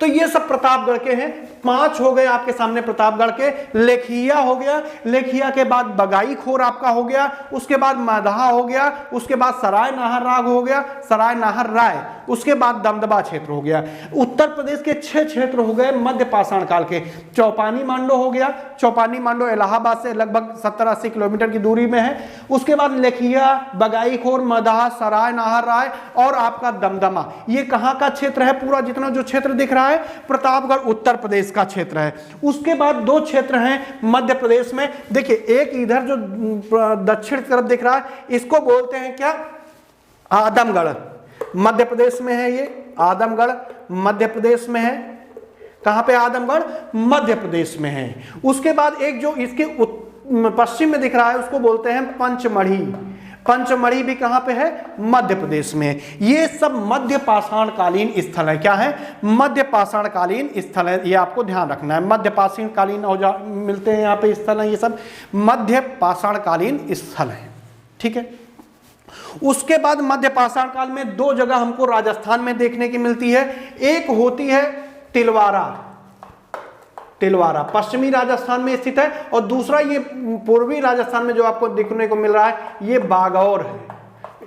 Speaker 1: तो ये सब प्रतापगढ़ के हैं। 5 हो गए आपके सामने प्रतापगढ़ के। लेखिया हो गया, लेखिया के बाद बगाई खोर आपका हो गया, उसके बाद मादहा हो गया, उसके बाद सराय नाहर राग हो गया, सराय नाहर राय, उसके बाद दमदमा क्षेत्र हो गया। उत्तर प्रदेश के 6 क्षेत्र हो गए मध्य पाषाण काल के। चौपानी मांडो हो गया, चौपानी मांडो इलाहाबाद से लगभग 70-80 किलोमीटर की दूरी में है। उसके बाद लेखिया, बगाई खोर, मदहा, सराय नाहर राय और आपका दमदमा। ये कहां का क्षेत्र है, पूरा जितना जो क्षेत्र दिख रहा है प्रतापगढ़ उत्तर प्रदेश का क्षेत्र है। उसके बाद 2 क्षेत्र हैं मध्य प्रदेश में। देखिए, एक इधर जो दक्षिण तरफ दिख रहा है, इसको बोलते हैं क्या, आदमगढ़, मध्य प्रदेश में है। ये आदमगढ़ मध्य प्रदेश में है। कहां पे, आदमगढ़ मध्य प्रदेश में है। उसके बाद एक जो इसके पश्चिम में दिख रहा है, उसको बोलते हैं पंचमढ़ी। पंचमढ़ी भी कहां पे है, मध्य प्रदेश में। ये सब मध्य पाषाणकालीन स्थल है। क्या है, मध्य पाषाणकालीन स्थल है, ये आपको ध्यान रखना है। मध्य पाषाणकालीन औजार मिलते हैं यहाँ पे, स्थल है, ये सब मध्य पाषाणकालीन स्थल है। ठीक है। उसके बाद मध्य पाषाण काल में 2 जगह हमको राजस्थान में देखने की मिलती है। एक होती है तिलवारा, तिलवारा पश्चिमी राजस्थान में स्थित है, और दूसरा ये पूर्वी राजस्थान में जो आपको देखने को मिल रहा है, ये बागौर है।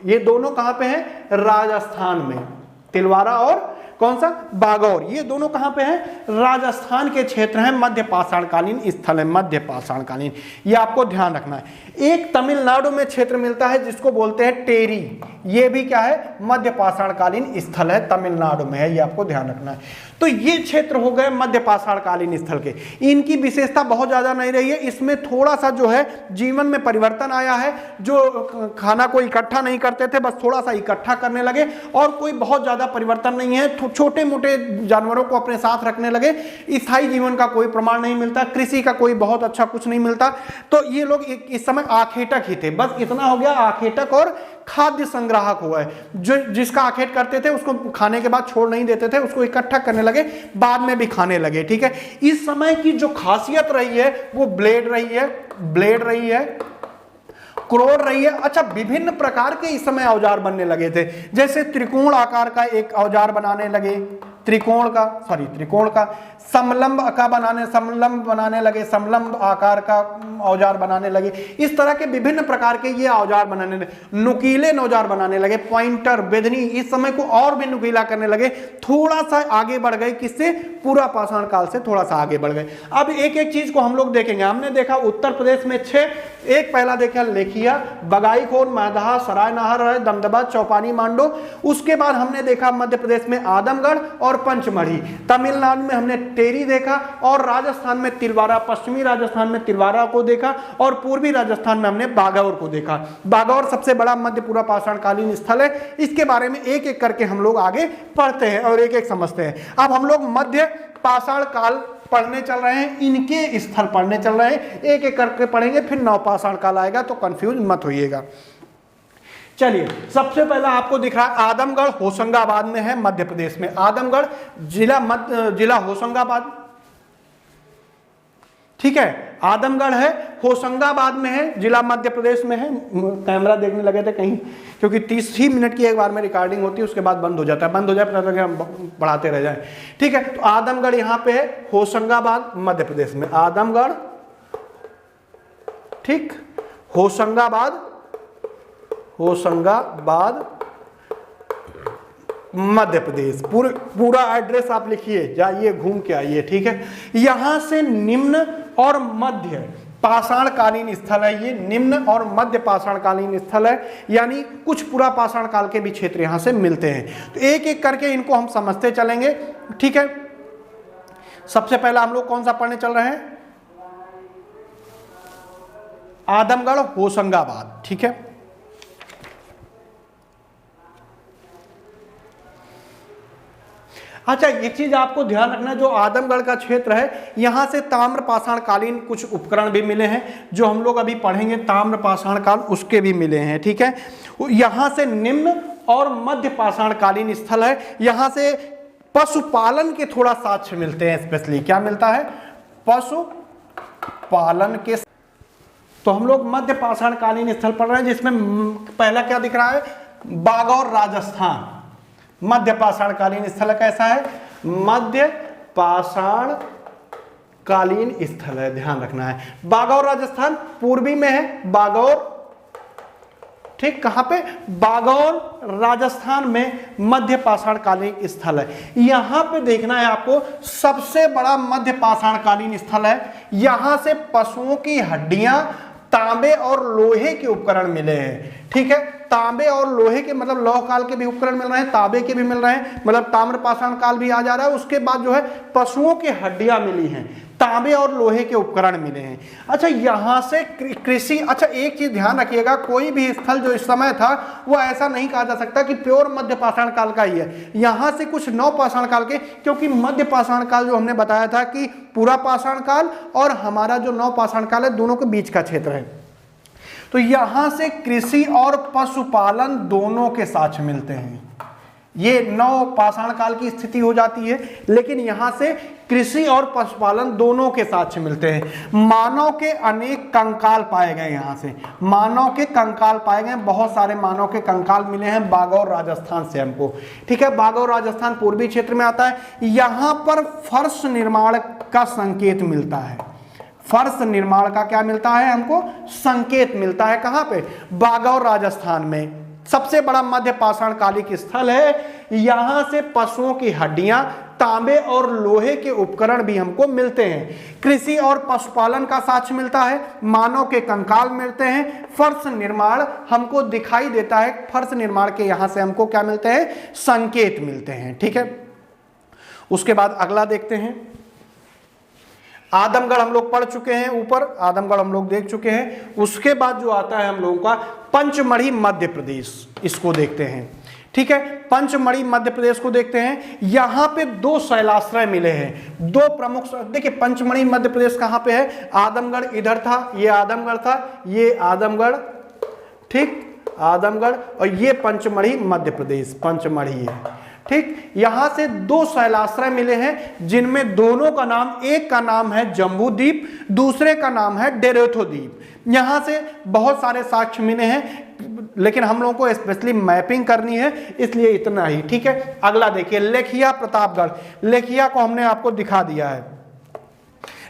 Speaker 1: ये दोनों कहां पे हैं, राजस्थान में। तिलवारा और कौन सा, बागौर, ये दोनों कहां पे हैं, राजस्थान के क्षेत्र हैं, मध्य पाषाणकालीन स्थल है, मध्य पाषाणकालीन। ये आपको ध्यान रखना है। एक तमिलनाडु में क्षेत्र मिलता है जिसको बोलते हैं टेरी, ये भी क्या है, मध्य पाषाणकालीन स्थल है, तमिलनाडु में है, ये आपको ध्यान रखना है। तो ये क्षेत्र हो गए मध्य पाषाणकालीन स्थल के। इनकी विशेषता बहुत ज्यादा नहीं रही है, इसमें थोड़ा सा जो है जीवन में परिवर्तन आया है। जो खाना को इकट्ठा नहीं करते थे, बस थोड़ा सा इकट्ठा करने लगे, और कोई बहुत ज्यादा परिवर्तन नहीं है। छोटे मोटे जानवरों को अपने साथ रखने लगे। स्थायी जीवन का कोई प्रमाण नहीं मिलता, कृषि का कोई बहुत अच्छा कुछ नहीं मिलता। तो ये लोग इस समय आखेटक ही थे, बस इतना हो गया, आखेटक और खाद्य संग्राहक हुआ है। जो जिसका आखेट करते थे उसको खाने के बाद छोड़ नहीं देते थे, उसको इकट्ठा करने लगे, बाद में भी खाने लगे। ठीक है। इस समय की जो खासियत रही है वो ब्लेड रही है, ब्लेड रही है, क्रोड रही है। अच्छा, विभिन्न प्रकार के इस समय औजार बनने लगे थे, जैसे त्रिकोण आकार का एक औजार बनाने लगे, त्रिकोण का समलंब बनाने लगे, समलंब आकार का औजार बनाने लगे। इस तरह के विभिन्न प्रकार के ये औजार बनाने लगे। नुकीले औजार बनाने लगे, पॉइंटर, बेधनी, इस समय को और भी नुकीला करने लगे। थोड़ा सा आगे बढ़ गए, किससे, पूरा पाषाण काल से थोड़ा सा आगे बढ़ गए। अब एक एक चीज को हम लोग देखेंगे। हमने देखा उत्तर प्रदेश में 6, एक पहला देखा लेखिया, बगाई खोर, महदहा, सराय नाहर, दमदमा, चौपानी मांडो। उसके बाद हमने देखा मध्य प्रदेश में आदमगढ़ और पंचमढ़ी। तमिलनाडु में हमने टेरी देखा, और राजस्थान में तिलवारा, पश्चिमी राजस्थान में तिलवारा को देखा, और पूर्वी राजस्थान में हमने बागौर को देखा। बागौर सबसे बड़ा मध्य पूरा पाषाणकालीन स्थल है। इसके बारे में एक एक करके हम लोग आगे पढ़ते हैं और एक एक समझते हैं। अब हम लोग मध्य पाषाण काल पढ़ने चल रहे हैं, इनके स्थल पढ़ने चल रहे हैं, एक एक करके पढ़ेंगे, फिर नवपाषाण काल आएगा, तो कंफ्यूज मत होइएगा। चलिए, सबसे पहला आपको दिख रहा है आदमगढ़, होशंगाबाद में है, मध्य प्रदेश में। आदमगढ़ जिला होशंगाबाद, ठीक है। आदमगढ़ है, होशंगाबाद में है, जिला मध्य प्रदेश में है। कैमरा देखने लगे थे कहीं, क्योंकि 30 ही मिनट की एक बार में रिकॉर्डिंग होती है, उसके बाद बंद हो जाता है, बंद हो जाए पता हम बढ़ाते रह जाए। ठीक है। तो आदमगढ़ यहाँ पे है, होशंगाबाद मध्य प्रदेश में। आदमगढ़, ठीक, होशंगाबाद मध्य प्रदेश। पूरा एड्रेस आप लिखिए, जाइए घूम के आइए, ठीक है। यहां से निम्न और मध्य पाषाणकालीन स्थल है, ये निम्न और मध्य पाषाणकालीन स्थल है, यानी कुछ पूरा पाषाण काल के भी क्षेत्र यहां से मिलते हैं। तो एक एक करके इनको हम समझते चलेंगे, ठीक है। सबसे पहला हम लोग कौन सा पढ़ने चल रहे हैं? आदमगढ़ होशंगाबाद, ठीक है। अच्छा, एक चीज आपको ध्यान रखना, जो आदमगढ़ का क्षेत्र है यहां से ताम्र पाषाण कालीन कुछ उपकरण भी मिले हैं, जो हम लोग अभी पढ़ेंगे ताम्र पाषाण काल उसके भी मिले हैं, ठीक है। यहां से निम्न और मध्य पाषाण कालीन स्थल है, यहां से पशुपालन के थोड़ा साक्ष्य मिलते हैं। स्पेशली क्या मिलता है? पशुपालन के। तो हम लोग मध्य पाषाण कालीन स्थल पढ़ रहे हैं, जिसमें पहला क्या दिख रहा है? बागौर राजस्थान मध्य पाषाण कालीन स्थल कैसा है? मध्य पाषाण कालीन स्थल है, ध्यान रखना है। बागौर राजस्थान पूर्वी में है, बागौर, ठीक। कहां पे? बागौर राजस्थान में मध्य पाषाण कालीन स्थल है। यहां पे देखना है आपको, सबसे बड़ा मध्य पाषाण कालीन स्थल है। यहां से पशुओं की हड्डियां, तांबे और लोहे के उपकरण मिले हैं, ठीक है। तांबे और लोहे के मतलब लौह काल के भी उपकरण मिल रहे हैं, तांबे के भी मिल रहे हैं, मतलब ताम्र पाषाण काल भी आ जा रहा है। उसके बाद जो है पशुओं की हड्डियां मिली हैं, तांबे और लोहे के उपकरण मिले हैं। अच्छा, यहां से कृषि। अच्छा, एक चीज ध्यान रखिएगा, कोई भी स्थल जो इस समय था वो ऐसा नहीं कहा जा सकता कि प्योर मध्य पाषाण काल का ही है। यहां से कुछ नव पाषाण काल के, क्योंकि मध्य पाषाण काल जो हमने बताया था कि पूरा पाषाण काल और हमारा जो नव पाषाण काल है दोनों के बीच का क्षेत्र है। तो यहां से कृषि और पशुपालन दोनों के साक्ष्य मिलते हैं। ये नव पाषाण काल की स्थिति हो जाती है, लेकिन यहां से कृषि और पशुपालन दोनों के साक्ष्य मिलते हैं। मानव के अनेक कंकाल पाए गए, यहां से मानव के कंकाल पाए गए, बहुत सारे मानव के कंकाल मिले हैं बागौर राजस्थान से हमको, ठीक है। बागौर राजस्थान पूर्वी क्षेत्र में आता है। यहां पर फर्श निर्माण का संकेत मिलता है। फर्श निर्माण का क्या मिलता है हमको? संकेत मिलता है। कहां पे? बागौर राजस्थान में। सबसे बड़ा मध्य पाषाण कालिक स्थल है। यहां से पशुओं की हड्डियां, तांबे और लोहे के उपकरण भी हमको मिलते हैं। कृषि और पशुपालन का साक्ष्य मिलता है, मानव के कंकाल मिलते हैं, फर्श निर्माण हमको दिखाई देता है। फर्श निर्माण के यहां से हमको क्या मिलते हैं? संकेत मिलते हैं, ठीक है। उसके बाद अगला देखते हैं। आदमगढ़ हम लोग पढ़ चुके हैं, ऊपर आदमगढ़ हम लोग देख चुके हैं। उसके बाद जो आता है हम लोगों का पंचमढ़ी मध्य प्रदेश, इसको देखते हैं, ठीक है। पंचमढ़ी मध्य प्रदेश को देखते हैं। यहां पे दो शैलाश्रय मिले हैं, दो प्रमुख। देखिए पंचमढ़ी मध्य प्रदेश कहां पे है? आदमगढ़ इधर था, ये आदमगढ़ था, ये आदमगढ़, ठीक, आदमगढ़, और ये पंचमढ़ी मध्य प्रदेश, पंचमढ़ी है, ठीक। यहां से दो शैलाश्रय मिले हैं, जिनमें दोनों का नाम, एक का नाम है जम्बू द्वीप, दूसरे का नाम है डेरोथो द्वीप। यहां से बहुत सारे साक्ष्य मिले हैं, लेकिन हम लोगों को स्पेशली मैपिंग करनी है, इसलिए इतना ही, ठीक है। अगला देखिए, लेखिया प्रतापगढ़। लेखिया को हमने आपको दिखा दिया है।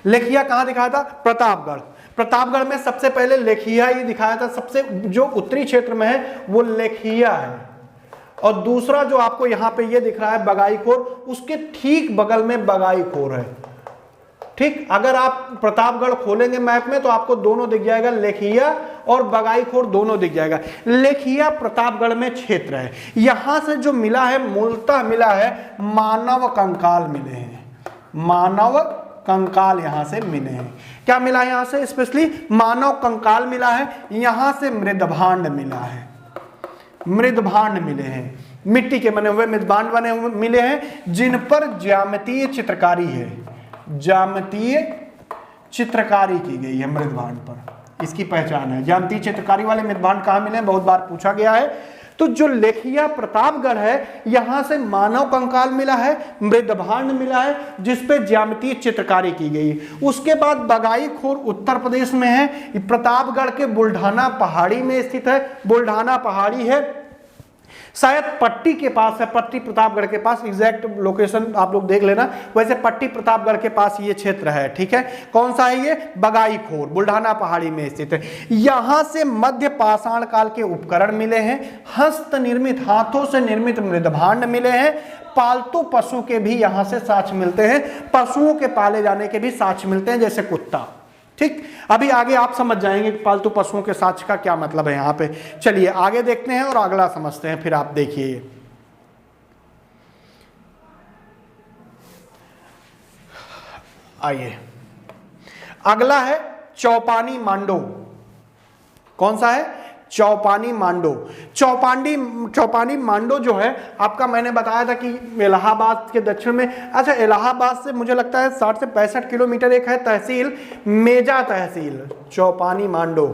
Speaker 1: लेखिया कहां दिखाया था? प्रतापगढ़। प्रतापगढ़ में सबसे पहले लेखिया ही दिखाया था। सबसे जो उत्तरी क्षेत्र में है वो लेखिया है। और दूसरा जो आपको यहां पे ये दिख रहा है बगाईखोर, उसके ठीक बगल में बगाईखोर है, ठीक। अगर आप प्रतापगढ़ खोलेंगे मैप में तो आपको दोनों दिख जाएगा, लेखिया और बगाईखोर दोनों दिख जाएगा। लेखिया प्रतापगढ़ में क्षेत्र है। यहां से जो मिला है, मूलतः मिला है मानव कंकाल मिले हैं, मानव कंकाल यहां से मिले हैं। क्या मिला है? यहां से स्पेशली मानव कंकाल मिला है। यहां से मृदभांड मिला है, मृदभांड मिले हैं, मिट्टी के बने हुए मृदभांड बने हुए मिले हैं, जिन पर ज्यामितीय चित्रकारी है, ज्यामितीय चित्रकारी की गई है मृदभांड पर, इसकी पहचान है। ज्यामितीय चित्रकारी वाले मृदभांड कहां मिले हैं? बहुत बार पूछा गया है। तो जो लेखिया प्रतापगढ़ है, यहां से मानव कंकाल मिला है, मृदभांड मिला है, जिसपे ज्यामितीय चित्रकारी की गई। उसके बाद बगाईखोर उत्तर प्रदेश में है, प्रतापगढ़ के बुल्ढाना पहाड़ी में स्थित है, बुल्ढाना पहाड़ी है। शायद पट्टी के पास है, पट्टी प्रतापगढ़ के पास, एग्जैक्ट लोकेशन आप लोग देख लेना। वैसे पट्टी प्रतापगढ़ के पास ये क्षेत्र है, ठीक है। कौन सा है ये? बगाईखोर, बुल्ढाना पहाड़ी में स्थित है। यहां से मध्य पाषाण काल के उपकरण मिले हैं, हस्त निर्मित, हाथों से निर्मित मृदभांड मिले हैं, पालतू पशु के भी यहां से साक्ष्य मिलते हैं, पशुओं के पाले जाने के भी साक्ष्य मिलते हैं, जैसे कुत्ता। ठीक, अभी आगे आप समझ जाएंगे कि पालतू पशुओं के साक्ष्य का क्या मतलब है यहाँ पे। चलिए आगे देखते हैं और अगला समझते हैं, फिर आप देखिए। आइए, अगला है चौपानी मांडो। कौन सा है? चौपानी मांडो। चौपानी मांडो जो है आपका, मैंने बताया था कि इलाहाबाद के दक्षिण में, अच्छा इलाहाबाद से मुझे लगता है 60 से 65 किलोमीटर एक है तहसील, मेजा तहसील, चौपानी मांडो।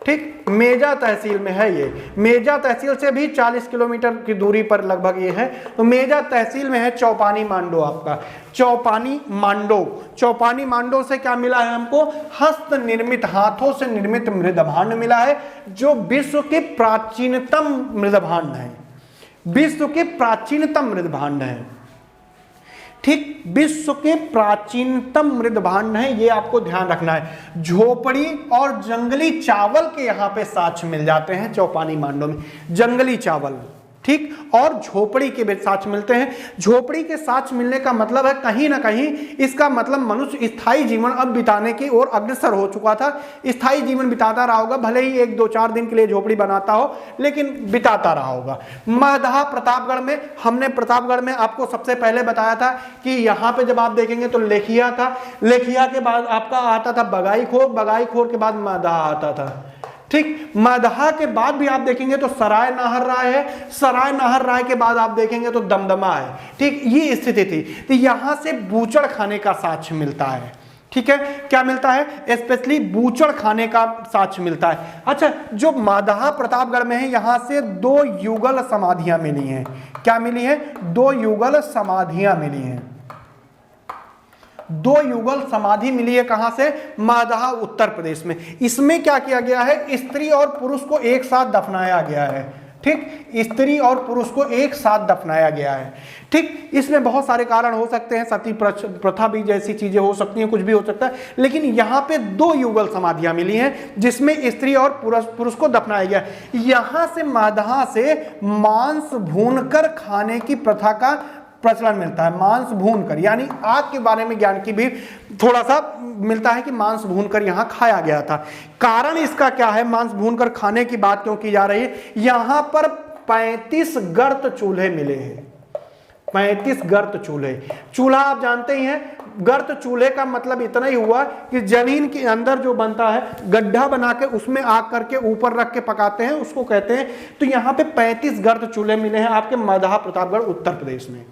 Speaker 1: ठीक, मेजा तहसील में है ये। मेजा तहसील से भी 40 किलोमीटर की दूरी पर लगभग ये है, तो मेजा तहसील में है चौपानी मांडो आपका। चौपानी मांडो, चौपानी मांडो से क्या मिला है हमको? हस्त निर्मित, हाथों से निर्मित मृदभांड मिला है, जो विश्व के प्राचीनतम मृदभांड है, विश्व के प्राचीनतम मृदभांड है। ठीक, विश्व के प्राचीनतम मृदभांड है, ये आपको ध्यान रखना है। झोपड़ी और जंगली चावल के यहाँ पे साक्ष्य मिल जाते हैं चौपानी मांडो में, जंगली चावल, ठीक, और झोपड़ी के भी साक्ष्य मिलते हैं। झोपड़ी के साक्ष्य मिलने का मतलब है कहीं ना कहीं इसका मतलब मनुष्य स्थायी जीवन अब बिताने की ओर अग्रसर हो चुका था, स्थायी जीवन बिताता रहा होगा, भले ही 1-2-4 दिन के लिए झोपड़ी बनाता हो, लेकिन बिताता रहा होगा। मगधा प्रतापगढ़ में, हमने प्रतापगढ़ में आपको सबसे पहले बताया था कि यहाँ पे जब आप देखेंगे तो लेखिया था, लेखिया के बाद आपका आता था बगाईखोर, बगाईखोर के बाद मगधा आता था। ठीक, मगधा के बाद भी आप देखेंगे तो सराय नाहर राय है, सराय नाहर राय के बाद आप देखेंगे तो दमदमा है। ठीक, ये स्थिति थी। तो यहां से बूचड़ खाने का साक्ष्य मिलता है। ठीक है, क्या मिलता है? स्पेशली बूचड़ खाने का साक्ष्य मिलता है। अच्छा, जो मगधा प्रतापगढ़ में है, यहां से 2 युगल समाधियां मिली हैं। क्या मिली है? 2 युगल समाधियां मिली हैं। 2 युगल समाधि मिली है, कहां से? मगधा उत्तर प्रदेश में। इसमें क्या किया गया है? स्त्री और पुरुष को एक साथ दफनाया गया है। ठीक, स्त्री और पुरुष को एक साथ दफनाया गया है। ठीक, इसमें बहुत सारे कारण हो सकते हैं, सती प्रथा भी जैसी चीजें हो सकती हैं, कुछ भी हो सकता है, लेकिन यहाँ पे 2 युगल समाधियां मिली हैं जिसमें स्त्री और पुरुष को दफनाया गया। यहां से मगधा से मांस भूनकर खाने की प्रथा का प्रचलन मिलता है। मांस भूनकर, यानी आग के बारे में ज्ञान की भी थोड़ा सा मिलता है कि मांस भूनकर यहां खाया गया था। कारण इसका क्या है? मांस भूनकर खाने की बात क्यों की जा रही है? यहां पर 35 गर्त चूल्हे मिले हैं। 35 गर्त चूल्हे। चूल्हा आप जानते ही हैं, गर्त चूल्हे का मतलब इतना ही हुआ कि जमीन के अंदर जो बनता है, गड्ढा बना के उसमें आग करके ऊपर रख के पकाते हैं, उसको कहते हैं। तो यहाँ पे 35 गर्त चूल्हे मिले हैं आपके मगधा प्रतापगढ़ उत्तर प्रदेश में।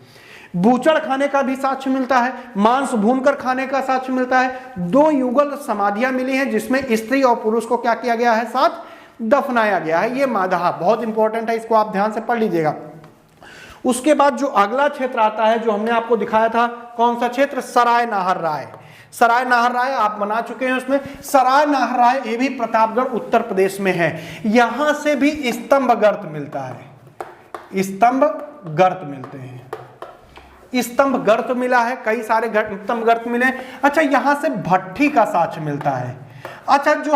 Speaker 1: बूचड़ खाने का भी साक्ष्य मिलता है, मांस भूनकर खाने का साक्ष्य मिलता है। 2 युगल समाधियां मिली हैं जिसमें स्त्री और पुरुष को क्या किया गया है? साथ दफनाया गया है। ये मगधा बहुत इंपॉर्टेंट है, इसको आप ध्यान से पढ़ लीजिएगा। उसके बाद जो अगला क्षेत्र आता है, जो हमने आपको दिखाया था, कौन सा क्षेत्र? सराय नाहर राय। सराय नाहर राय आप बना चुके हैं उसमें। सराय नाहर राय ये भी प्रतापगढ़ उत्तर प्रदेश में है। यहां से भी स्तंभ गर्त मिलता है, स्तंभ गर्त मिलते हैं। स्तंभ गर्त मिला है, कई सारे स्तंभ गर्त मिले। अच्छा, यहां से भट्ठी का साक्ष्य मिलता है। अच्छा, जो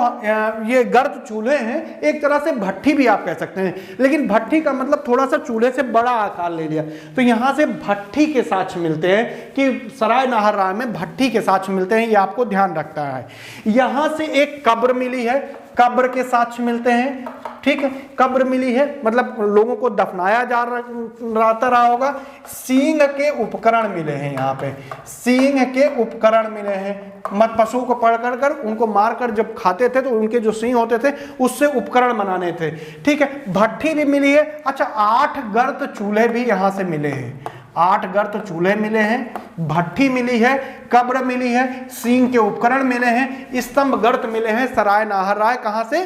Speaker 1: ये गर्त चूल्हे हैं, एक तरह से भट्ठी भी आप कह सकते हैं, लेकिन भट्ठी का मतलब थोड़ा सा चूल्हे से बड़ा आकार ले लिया। तो यहां से भट्ठी के साक्ष्य मिलते हैं कि सराय नाहर राय में भट्ठी के साक्ष्य मिलते हैं, ये आपको ध्यान रखना है। यहां से एक कब्र मिली है, कब्र के साक्ष्य मिलते हैं। ठीक है, कब्र मिली है मतलब लोगों को दफनाया जा रहा होगा। सींग के उपकरण मिले हैं, यहाँ पे सींग के उपकरण मिले हैं। मत पशु को पकड़ कर उनको मारकर जब खाते थे तो उनके जो सींग होते थे उससे उपकरण बनाने थे। ठीक है, भट्ठी भी मिली है। अच्छा, 8 गर्त चूल्हे भी यहाँ से मिले हैं। 8 गर्त चूल्हे मिले हैं, भट्ठी मिली है, कब्र मिली है, सींग के उपकरण मिले हैं, स्तंभ गर्त मिले हैं। सराय नाहर राय कहां से?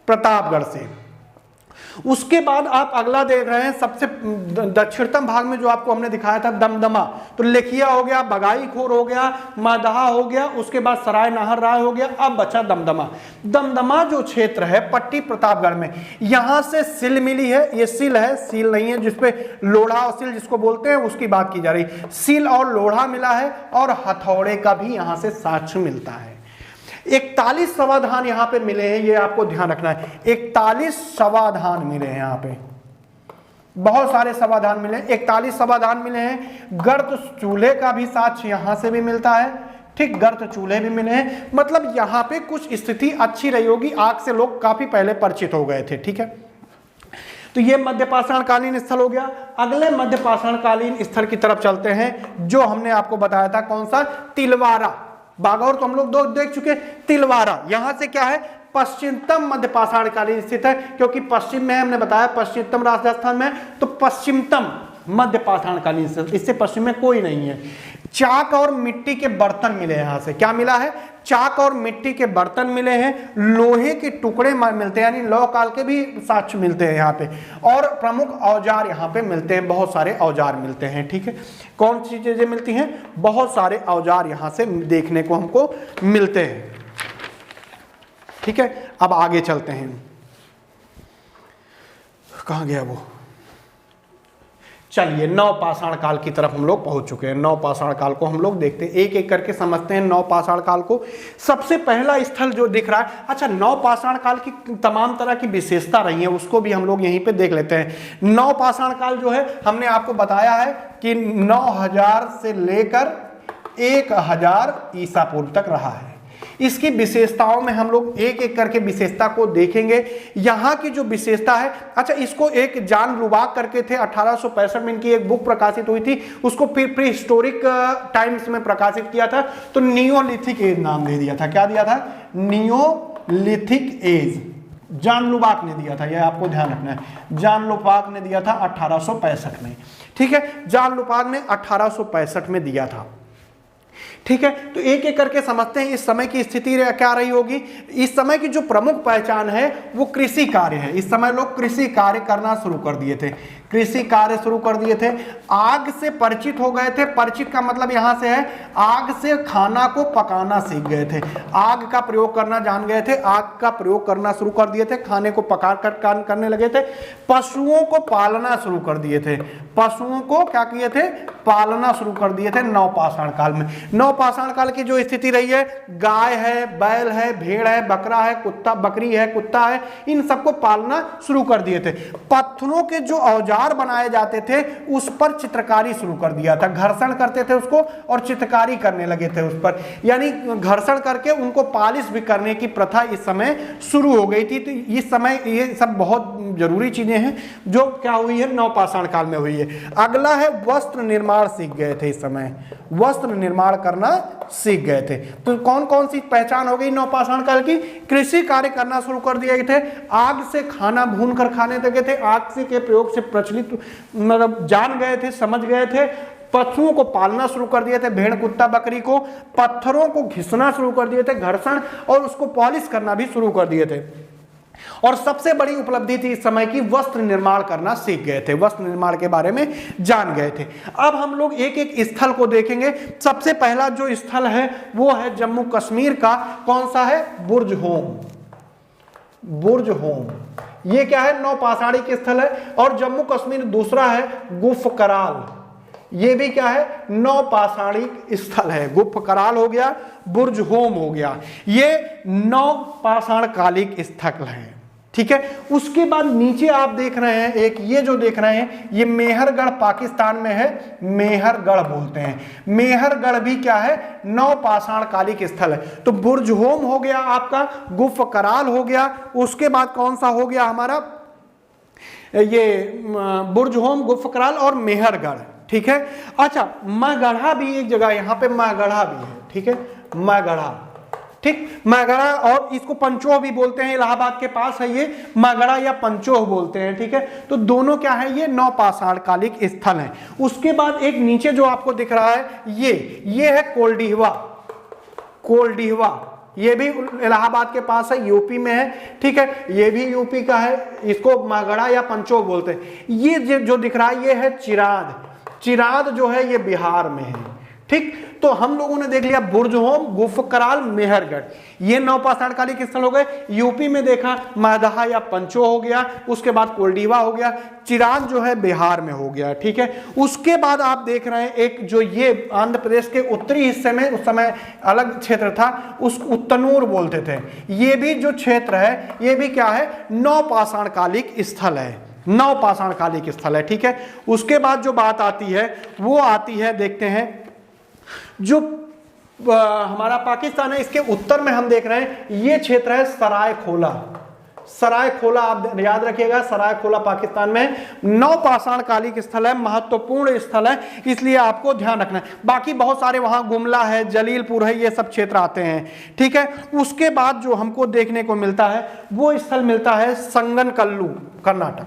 Speaker 1: प्रतापगढ़ से। उसके बाद आप अगला देख रहे हैं, सबसे दक्षिणतम भाग में जो आपको हमने दिखाया था दमदमा, तो लेखिया हो गया, बगाईखोर हो गया, मादहा हो गया, उसके बाद सराय नाहर राय हो गया, अब बचा दमदमा। दमदमा जो क्षेत्र है पट्टी प्रतापगढ़ में, यहां से सिल मिली है, ये सिल है, सील नहीं है, जिसपे लोढ़ा और सिल जिसको बोलते हैं उसकी बात की जा रही। सिल और लोढ़ा मिला है और हथौड़े का भी यहां से साक्ष्य मिलता है। 41 समाधान यहां पे मिले हैं, ये आपको ध्यान रखना है। 41 समाधान मिले हैं यहां पे, बहुत सारे समाधान मिले, 41 समाधान मिले हैं। गर्त चूल्हे का भी साक्ष्य यहां से भी मिलता है, ठीक, गर्त चूल्हे भी मिले हैं। मतलब यहां पे कुछ स्थिति अच्छी रही होगी, आग से लोग काफी पहले परिचित हो गए थे, ठीक है। तो ये मध्यपाषाण कालीन स्थल हो गया। अगले मध्यपाषाण कालीन स्थल की तरफ चलते हैं, जो हमने आपको बताया था, कौन सा, तिलवारा। बागौर तो हम लोग दो देख चुके, तिलवारा यहां से क्या है, पश्चिमतम मध्यपाषाण कालीन स्थित है, क्योंकि पश्चिम में हमने बताया पश्चिमतम राजस्थान में, तो पश्चिमतम मध्यपाषाण कालीन स्थित, इससे पश्चिम में कोई नहीं है। चाक और मिट्टी के बर्तन मिले, यहां से क्या मिला है, चाक और मिट्टी के बर्तन मिले हैं, लोहे के टुकड़े मिलते हैं, यानी लौह काल के भी साक्ष्य मिलते हैं यहाँ पे, और प्रमुख औजार यहाँ पे मिलते हैं, बहुत सारे औजार मिलते हैं, ठीक है। कौन सी चीजें मिलती हैं, बहुत सारे औजार यहाँ से देखने को हमको मिलते हैं, ठीक है। अब आगे चलते हैं, कहाँ गया वो, चलिए नवपाषाण काल की तरफ हम लोग पहुंच चुके हैं। नवपाषाण काल को हम लोग देखते हैं, एक एक करके समझते हैं नवपाषाण काल को। सबसे पहला स्थल जो दिख रहा है, अच्छा, नवपाषाण काल की तमाम तरह की विशेषता रही है, उसको भी हम लोग यहीं पे देख लेते हैं। नवपाषाण काल जो है, हमने आपको बताया है कि 9000 से लेकर 1000 ईसा पूर्व तक रहा है। इसकी विशेषताओं में हम लोग एक एक करके विशेषता को देखेंगे। यहाँ की जो विशेषता है, अच्छा, इसको एक जान लुबाक करके थे, 1865 में इनकी एक बुक प्रकाशित हुई थी, उसको प्री हिस्टोरिक टाइम्स में प्रकाशित किया था, तो नियोलिथिक एज नाम दे दिया था। क्या दिया था, नियोलिथिक एज, जान लुबाक ने दिया था, यह आपको ध्यान रखना है। जान लुबाक ने दिया था 1865 में, ठीक है, जान लुबाक ने 1865 में दिया था, ठीक है। तो एक एक करके समझते हैं इस समय की स्थिति क्या रही होगी। इस समय की जो प्रमुख पहचान है वो कृषि कार्य है। इस समय लोग कृषि कार्य करना शुरू कर दिए थे, कृषि कार्य शुरू कर दिए थे, आग से परिचित हो गए थे। परिचित का मतलब यहां से है, आग से खाना को पकाना सीख गए थे, आग का प्रयोग करना जान गए थे, आग का प्रयोग करना शुरू कर दिए थे, खाने को पका कर करने लगे थे। पशुओं को पालना शुरू कर दिए थे, पशुओं को क्या किए थे, पालना शुरू कर दिए थे नवपाषाण काल में। नवपाषाण काल की जो स्थिति रही है, गाय है, बैल है, भेड़ है, बकरा है, कुत्ता, बकरी है, कुत्ता है, इन सबको पालना शुरू कर दिए थे। पत्थरों के जो औजार बनाए जाते थे उस पर चित्रकारी शुरू कर दिया था, घर्षण करते थे उसको और चित्रकारी करने लगे थे उस पर, यानी घर्षण करके उनको पालिश भी करने की प्रथा इस समय शुरू हो गई थी। तो इस समय ये सब बहुत जरूरी चीजें हैं जो क्या हुई है, नवपाषाण काल में हुई है। अगला है वस्त्र निर्माण सीख गए थे, इस समय वस्त्र निर्माण करना सीख गए थे। तो कौन कौन सी पहचान हो गई नवपाषाण काल की, कृषि कार्य करना शुरू कर दिए थे, आग से खाना भून कर खाने लगे थे, आग से के प्रयोग से प्रचलित मतलब जान गए थे, समझ गए थे। पशुओं को पालना शुरू कर दिए थे, भेड़, कुत्ता, बकरी को। पत्थरों को घिसना शुरू कर दिए थे, घर्षण, और उसको पॉलिश करना भी शुरू कर दिए थे। और सबसे बड़ी उपलब्धि थी इस समय की, वस्त्र निर्माण करना सीख गए थे, वस्त्र निर्माण के बारे में जान गए थे। अब हम लोग एक एक स्थल को देखेंगे। सबसे पहला जो स्थल है वो है जम्मू कश्मीर का, कौन सा है, बुर्ज होम। बुर्ज होम ये क्या है, नवपाषाणी के स्थल है। और जम्मू कश्मीर दूसरा है गुफ कराल, ये भी क्या है, नवपाषाणी स्थल है। गुफ कराल हो गया, बुर्ज होम हो गया, ये नवपाषाण कालिक स्थल है, ठीक है। उसके बाद नीचे आप देख रहे हैं एक, ये जो देख रहे हैं ये मेहरगढ़ पाकिस्तान में है, मेहरगढ़ बोलते हैं। मेहरगढ़ भी क्या है, नवपाषाण कालिक स्थल है। तो बुर्ज होम हो गया आपका, गुफ कराल हो गया, उसके बाद कौन सा हो गया हमारा, ये बुर्ज होम, गुफ कराल और मेहरगढ़, ठीक है। अच्छा, मागढ़ा भी एक जगह, यहां पे मागढ़ा भी है, ठीक है, मागढ़ा, ठीक, मागढ़ा, और इसको पंचोह भी बोलते हैं, इलाहाबाद के पास है ये, मागढ़ा या पंचोह बोलते हैं, ठीक है। तो दोनों क्या है, ये नवपाषाण कालिक स्थल है। उसके बाद एक नीचे जो आपको दिख रहा है ये है कोल्डिहवा। कोल्डिहवा ये भी इलाहाबाद के पास है, यूपी में है, ठीक है, ये भी यूपी का है, इसको मागड़ा या पंचोक बोलते हैं। ये जो दिख रहा है ये है चिराद, चिराद जो है ये बिहार में है, ठीक। तो हम लोगों ने देख लिया बुर्जहोम, गुफकराल, मेहरगढ़, ये नवपाषाण कालिक स्थल हो गए। यूपी में देखा महदहा या पंचो हो गया, उसके बाद कोल्डीवा हो गया, चिराग जो है बिहार में हो गया, ठीक है। उसके बाद आप देख रहे हैं एक जो ये आंध्र प्रदेश के उत्तरी हिस्से में उस समय अलग क्षेत्र था, उस उत्तनूर बोलते थे। ये भी जो क्षेत्र है ये भी क्या है, नवपाषाण कालिक स्थल है, नवपाषाण कालिक स्थल है, ठीक है। उसके बाद जो बात आती है वो आती है, देखते हैं जो हमारा पाकिस्तान है, इसके उत्तर में हम देख रहे हैं ये क्षेत्र है सरायखोला, सरायखोला आप याद रखिएगा, सरायखोला पाकिस्तान में नवपाषाण कालिक स्थल है, महत्वपूर्ण स्थल है, इसलिए आपको ध्यान रखना है। बाकी बहुत सारे वहां गुमला है, जलीलपुर है, ये सब क्षेत्र आते हैं, ठीक है। उसके बाद जो हमको देखने को मिलता है वो स्थल मिलता है संगनकल्लू, कर्नाटक।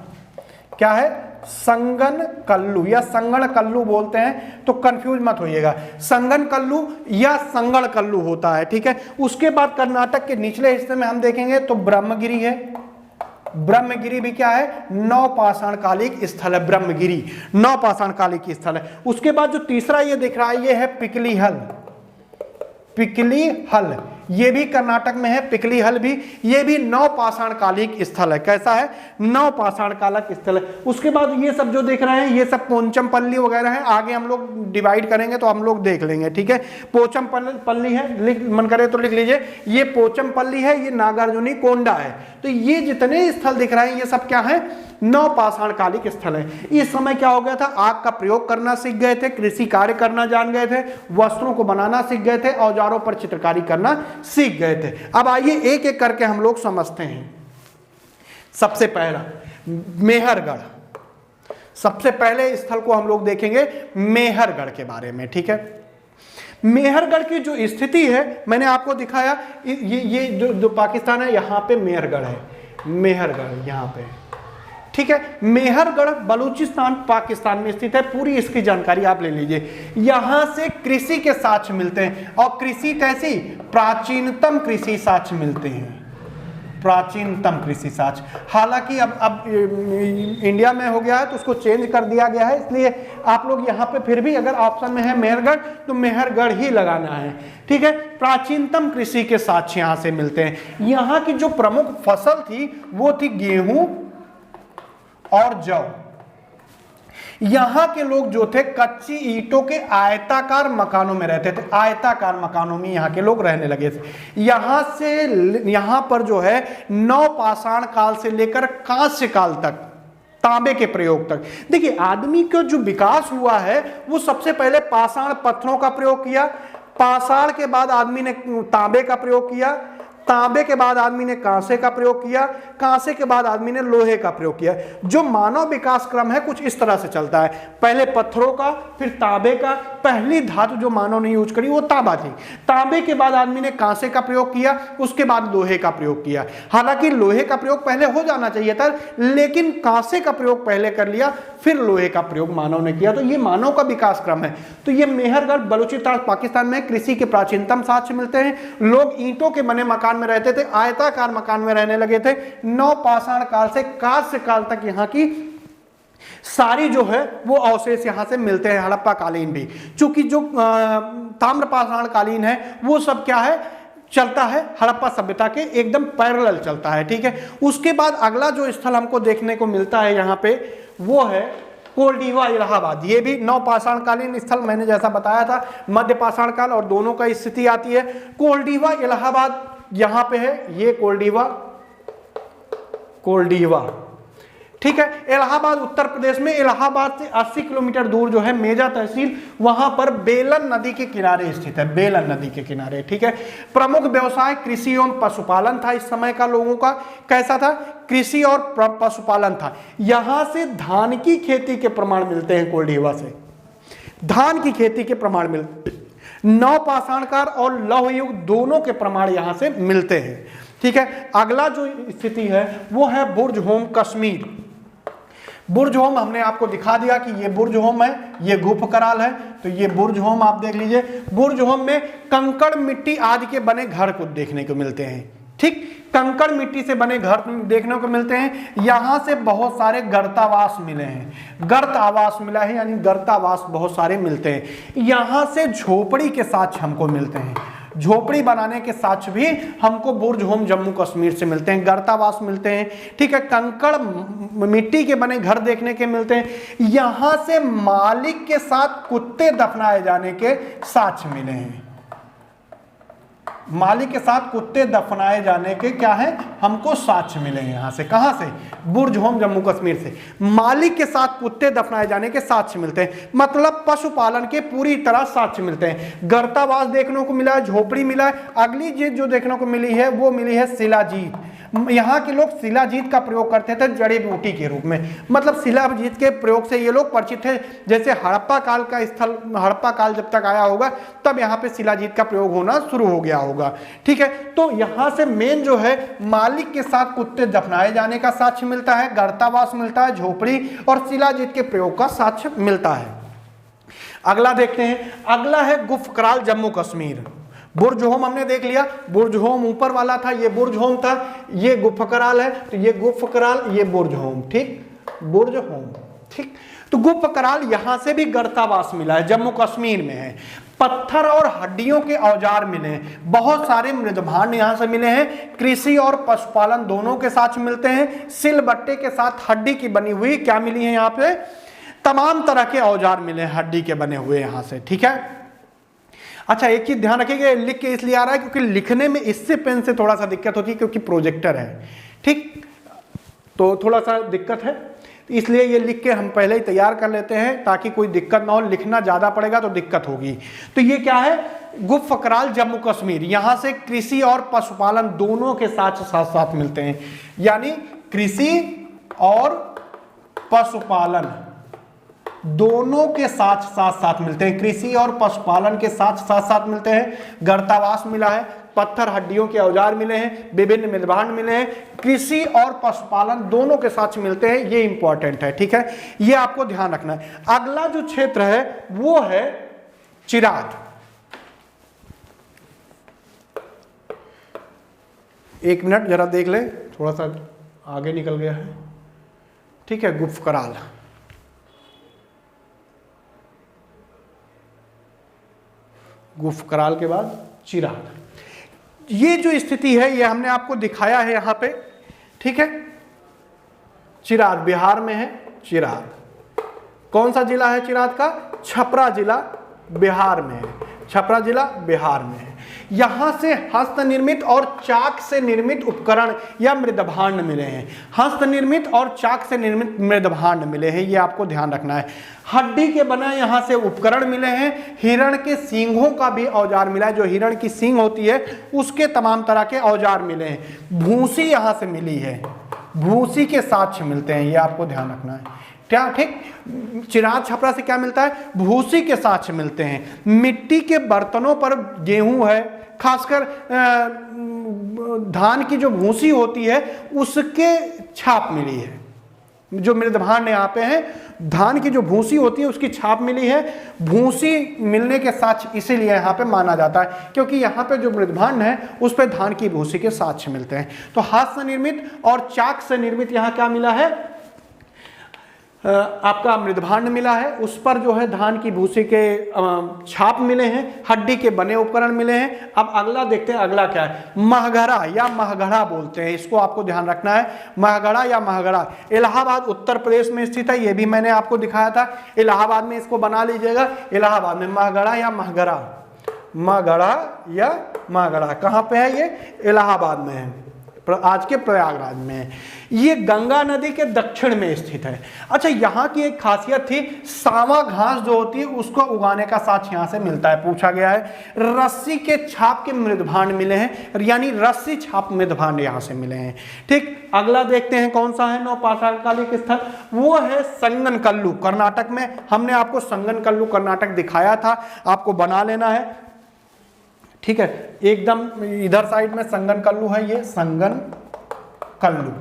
Speaker 1: क्या है, संगनकल्लू या संगणकल्लू बोलते हैं, तो कंफ्यूज मत होइएगा, संगनकल्लू या संगणकल्लू होता है, ठीक है। उसके बाद कर्नाटक के निचले हिस्से में हम देखेंगे तो ब्रह्मगिरी है, ब्रह्मगिरी भी क्या है, नवपाषाण कालिक स्थल है, ब्रह्मगिरी नवपाषाण कालिक स्थल है। उसके बाद जो तीसरा ये दिख रहा है ये है पिकलीहल, पिकलीहल ये भी कर्नाटक में है, पिकलीहल भी, ये भी नवपाषाण कालिक स्थल है। कैसा है, नवपाषाण कालिक स्थल है। उसके बाद ये सब जो देख रहे हैं ये सब पोचमपल्ली वगैरह है, आगे हम लोग डिवाइड करेंगे तो हम लोग देख लेंगे, ठीक है। पोचमपल्ली है, लिख मन करे तो लिख लीजिए, ये पोचमपल्ली है, ये नागार्जुनी कोंडा है। तो ये जितने स्थल दिख रहे हैं ये सब क्या है, नवपाषाण कालिक स्थल है। इस समय क्या हो गया था, आग का प्रयोग करना सीख गए थे, कृषि कार्य करना जान गए थे, वस्त्रों को बनाना सीख गए थे, औजारों पर चित्रकारी करना सीख गए थे। अब आइए एक एक करके हम लोग समझते हैं। सबसे पहला मेहरगढ़, सबसे पहले स्थल को हम लोग देखेंगे मेहरगढ़ के बारे में, ठीक है। मेहरगढ़ की जो स्थिति है मैंने आपको दिखाया, ये जो पाकिस्तान है यहाँ पे मेहरगढ़ है, मेहरगढ़ यहाँ पे, ठीक है। मेहरगढ़ बलूचिस्तान पाकिस्तान में स्थित है, पूरी इसकी जानकारी आप ले लीजिए। यहां से कृषि के साक्ष्य मिलते हैं, और कृषि कैसी, प्राचीनतम कृषि साक्ष्य मिलते हैं, प्राचीनतम कृषि साक्ष्य। हालांकि अब इंडिया में हो गया है तो उसको चेंज कर दिया गया है, इसलिए आप लोग यहाँ पे फिर भी अगर ऑप्शन में है मेहरगढ़ तो मेहरगढ़ ही लगाना है, ठीक है। प्राचीनतम कृषि के साक्ष्य यहाँ से मिलते हैं। यहाँ की जो प्रमुख फसल थी वो थी गेहूं और जौ। यहां के लोग जो थे कच्ची ईंटों के आयताकार मकानों में रहते थे, आयताकार मकानों में यहां के लोग रहने लगे थे। यहां पर जो है नवपाषाण काल से लेकर कांस्य काल तक, तांबे के प्रयोग तक, देखिए आदमी का जो विकास हुआ है वो सबसे पहले पाषाण पत्थरों का प्रयोग किया, पाषाण के बाद आदमी ने तांबे का प्रयोग किया, तांबे के बाद आदमी ने कांसे का प्रयोग किया, कांसे के बाद आदमी ने लोहे का प्रयोग किया। जो मानव विकास क्रम है कुछ इस तरह से चलता है, पहले पत्थरों का, फिर तांबे का। पहली धातु जो मानव ने यूज करी वो तांबा थी। तांबे के बाद आदमी ने कांसे का प्रयोग किया, उसके बाद लोहे का प्रयोग किया। हालांकि लोहे का प्रयोग पहले हो जाना चाहिए था, लेकिन कांसे का प्रयोग पहले कर लिया, फिर लोहे का प्रयोग मानव ने किया। तो ये मानव का विकास क्रम है। तो ये मेहरगढ़ बलूचिस्तान पाकिस्तान में कृषि के प्राचीनतम साक्ष्य मिलते हैं। लोग ईंटों के बने मकान में रहते थे, आयताकार मकान में रहने लगे थे। नवपाषाण काल से कांस्य काल तक यहाँ की सारी जो है वो अवशेष यहां से मिलते हैं, हड़प्पा कालीन भी। चूंकि जो ताम्रपाषाण कालीन है वो सब क्या है, चलता है हड़प्पा सभ्यता के एकदम पैरेलल चलता है, ठीक है। उसके बाद अगला जो स्थल हमको देखने को मिलता है यहाँ पे वो है कोल्डीवा इलाहाबाद। ये भी नवपाषाण कालीन स्थल, मैंने जैसा बताया था मध्य पाषाण काल और दोनों का स्थिति आती है। कोल्डीवा इलाहाबाद यहां पे है, ये कोल्डीवा, ठीक है। इलाहाबाद उत्तर प्रदेश में, इलाहाबाद से 80 किलोमीटर दूर जो है मेजा तहसील, वहां पर बेलन नदी के किनारे स्थित है, बेलन नदी के किनारे, ठीक है। प्रमुख व्यवसाय कृषि एवं पशुपालन था इस समय का लोगों का। कैसा था, कृषि और पशुपालन था। यहां से धान की खेती के प्रमाण मिलते हैं, कोल्डीवा से धान की खेती के प्रमाण मिलते हैं। नवपाषाण काल और लौह युग दोनों के प्रमाण यहां से मिलते हैं, ठीक है। अगला जो स्थिति है वो है बुर्जहोम कश्मीर। बुर्ज-होम हमने आपको दिखा दिया कि ये बुर्ज-होम है, ये गुफ कराल है। तो ये बुर्ज-होम आप देख लीजिए। बुर्ज-होम में कंकड़ मिट्टी आदि के बने घर को देखने को मिलते हैं। ठीक, कंकड़ मिट्टी से बने घर देखने को मिलते हैं। यहां से बहुत सारे गर्तावास मिले हैं, गर्त आवास मिला है, यानी गर्तावास बहुत सारे मिलते हैं। यहां से झोपड़ी के साक्ष्य हमको मिलते हैं, झोपड़ी बनाने के साक्ष्य भी हमको बुर्ज-होम जम्मू कश्मीर से मिलते हैं, गर्तावास मिलते हैं। ठीक है, कंकड़ मिट्टी के बने घर देखने के मिलते हैं। यहां से मालिक के साथ कुत्ते दफनाए जाने के साक्ष्य मिले हैं, मालिक के साथ कुत्ते दफनाए जाने के क्या है, हमको साक्ष्य मिले हैं। यहां से, कहां से, बुर्ज-होम जम्मू कश्मीर से मालिक के साथ कुत्ते दफनाए जाने के साक्ष्य मिलते हैं। मतलब पशुपालन के पूरी तरह साक्ष्य मिलते हैं। गर्तावास देखने को मिला है, झोपड़ी मिला है। अगली चीज जो देखने को मिली है वो मिली है शिलाजीत। यहाँ के लोग शिलाजीत का प्रयोग करते थे जड़ी बूटी के रूप में। मतलब शिलाजीत के प्रयोग से ये लोग परिचित थे। जैसे हड़प्पा काल का स्थल, हड़प्पा काल जब तक आया होगा तब यहाँ पे शिलाजीत का प्रयोग होना शुरू हो गया होगा। ठीक है, तो यहाँ से मेन जो है मालिक के साथ कुत्ते दफनाए जाने का साक्ष्य मिलता है, गर्तावास मिलता है, झोपड़ी और शिलाजीत के प्रयोग का साक्ष्य मिलता है। अगला देखते हैं, अगला है गुफ कराल जम्मू कश्मीर। बुर्ज-होम हमने देख लिया, बुर्ज-होम ऊपर वाला था, ये बुर्ज-होम था, ये गुफ कराल है। तो ये गुफ कराल, ये बुर्ज-होम। ठीक, बुर्ज-होम। ठीक, तो गुफ कराल यहां से भी गर्तावास मिला है, जम्मू कश्मीर में है। पत्थर और हड्डियों के औजार मिले हैं, बहुत सारे मृदभांड यहां से मिले हैं। कृषि और पशुपालन दोनों के साथ मिलते हैं। सिलबट्टे के साथ हड्डी की बनी हुई क्या मिली है, यहाँ पे तमाम तरह के औजार मिले हैं हड्डी के बने हुए यहां से। ठीक है, अच्छा एक चीज ध्यान रखिएगा, लिख के इसलिए आ रहा है क्योंकि लिखने में इससे पेन से थोड़ा सा दिक्कत होती है क्योंकि प्रोजेक्टर है। ठीक, तो थोड़ा सा दिक्कत है, इसलिए ये लिख के हम पहले ही तैयार कर लेते हैं ताकि कोई दिक्कत ना हो। लिखना ज्यादा पड़ेगा तो दिक्कत होगी। तो ये क्या है, गुफ कराल जम्मू कश्मीर। यहां से कृषि और पशुपालन दोनों के साथ साथ मिलते हैं, यानी कृषि और पशुपालन दोनों के साथ साथ मिलते हैं। कृषि और पशुपालन के साथ साथ मिलते हैं। गर्तावास मिला है, पत्थर हड्डियों के औजार मिले हैं, विभिन्न मृदभांड मिले हैं। कृषि और पशुपालन दोनों के साथ मिलते हैं, ये इंपॉर्टेंट है। ठीक है, ये आपको ध्यान रखना है। अगला जो क्षेत्र है वो है चिराद। एक मिनट जरा देख ले, थोड़ा सा आगे निकल गया है। ठीक है, गुफ कराल, गुफ कराल के बाद चिराद। ये जो स्थिति है ये हमने आपको दिखाया है यहाँ पे। ठीक है, चिराद बिहार में है। चिराद कौन सा जिला है चिराद का, छपरा जिला बिहार में है। छपरा जिला बिहार में है। यहां से हस्तनिर्मित और चाक से निर्मित उपकरण या मृदभांड मिले हैं। हस्तनिर्मित और चाक से निर्मित मृदभांड मिले हैं, ये आपको ध्यान रखना है। हड्डी के बने यहां से उपकरण मिले हैं। हिरण के सींगों का भी औजार मिला है, जो हिरण की सींग होती है उसके तमाम तरह के औजार मिले हैं। भूसी यहां से मिली है, भूसी के साक्ष्य मिलते हैं, ये आपको ध्यान रखना है। क्या, ठीक, चिराद छपरा से क्या मिलता है, भूसी के साक्ष्य मिलते हैं। मिट्टी के बर्तनों पर गेहूं है, खासकर धान की जो भूसी होती है उसके छाप मिली है। जो मृदभांड यहाँ पे है, धान की जो भूसी होती है उसकी छाप मिली है। भूसी मिलने के साक्ष्य इसीलिए यहाँ पे माना जाता है क्योंकि यहाँ पे जो मृदभांड है उस पे धान की भूसी के साक्ष्य मिलते हैं। तो हाथ से निर्मित और चाक से निर्मित यहाँ क्या मिला है, आपका मृदभांड मिला है, उस पर जो है धान की भूसी के छाप मिले हैं, हड्डी के बने उपकरण मिले हैं। अब अगला देखते हैं, अगला क्या है, महगढ़ा या महगढ़ा बोलते हैं, इसको आपको ध्यान रखना है। महगढ़ा या महगढ़ा इलाहाबाद उत्तर प्रदेश में स्थित है, ये भी मैंने आपको दिखाया था। इलाहाबाद में इसको बना लीजिएगा, इलाहाबाद में महगढ़ा या महगढ़ा, महगढ़ा या महगढ़ा कहाँ पे है, ये इलाहाबाद में है, आज के प्रयागराज में है। ये गंगा नदी के दक्षिण में स्थित है। अच्छा, यहाँ की एक खासियत थी, सावा घास जो होती है उसको उगाने का साक्ष्य यहाँ से मिलता है, पूछा गया है। रस्सी के छाप के मृदभांड मिले हैं, यानी रस्सी छाप मृदभांड यहाँ से मिले हैं। ठीक, अगला देखते हैं कौन सा है नवपाषाणकालिक स्थल, वो है संगनकल्लू कर्नाटक में। हमने आपको संगनकल्लू कर्नाटक दिखाया था, आपको बना लेना है। ठीक है, एकदम इधर साइड में संगनकल्लू है, ये संगनकल्लू।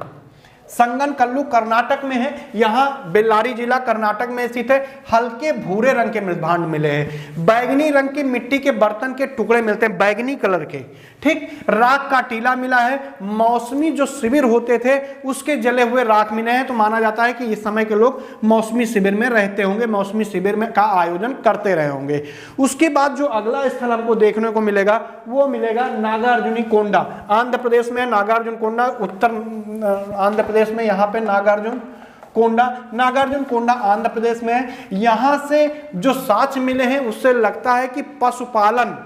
Speaker 1: संगनकल्लू कर्नाटक में है, यहाँ बेल्लारी जिला कर्नाटक में स्थित है। हल्के भूरे रंग के मृदभांड मिले हैं। बैगनी रंग की मिट्टी के बर्तन के टुकड़े मिलते हैं, बैगनी कलर के, ठीक। राख का टीला मिला है। मौसमी जो शिविर होते थे उसके जले हुए राख मिले हैं, तो माना जाता है कि इस समय के लोग मौसमी शिविर में रहते होंगे, मौसमी शिविर में का आयोजन करते रहे होंगे। उसके बाद जो अगला स्थल हमको देखने को मिलेगा वो मिलेगा नागार्जुनी कोंडा। आंध्र प्रदेश में नागार्जुन कोंडा, उत्तर आंध्र प्रदेश में यहाँ पे नागार्जुन कोंडा आंध्र प्रदेश में है। यहां से जो साक्ष्य मिले हैं उससे लगता है कि पशुपालन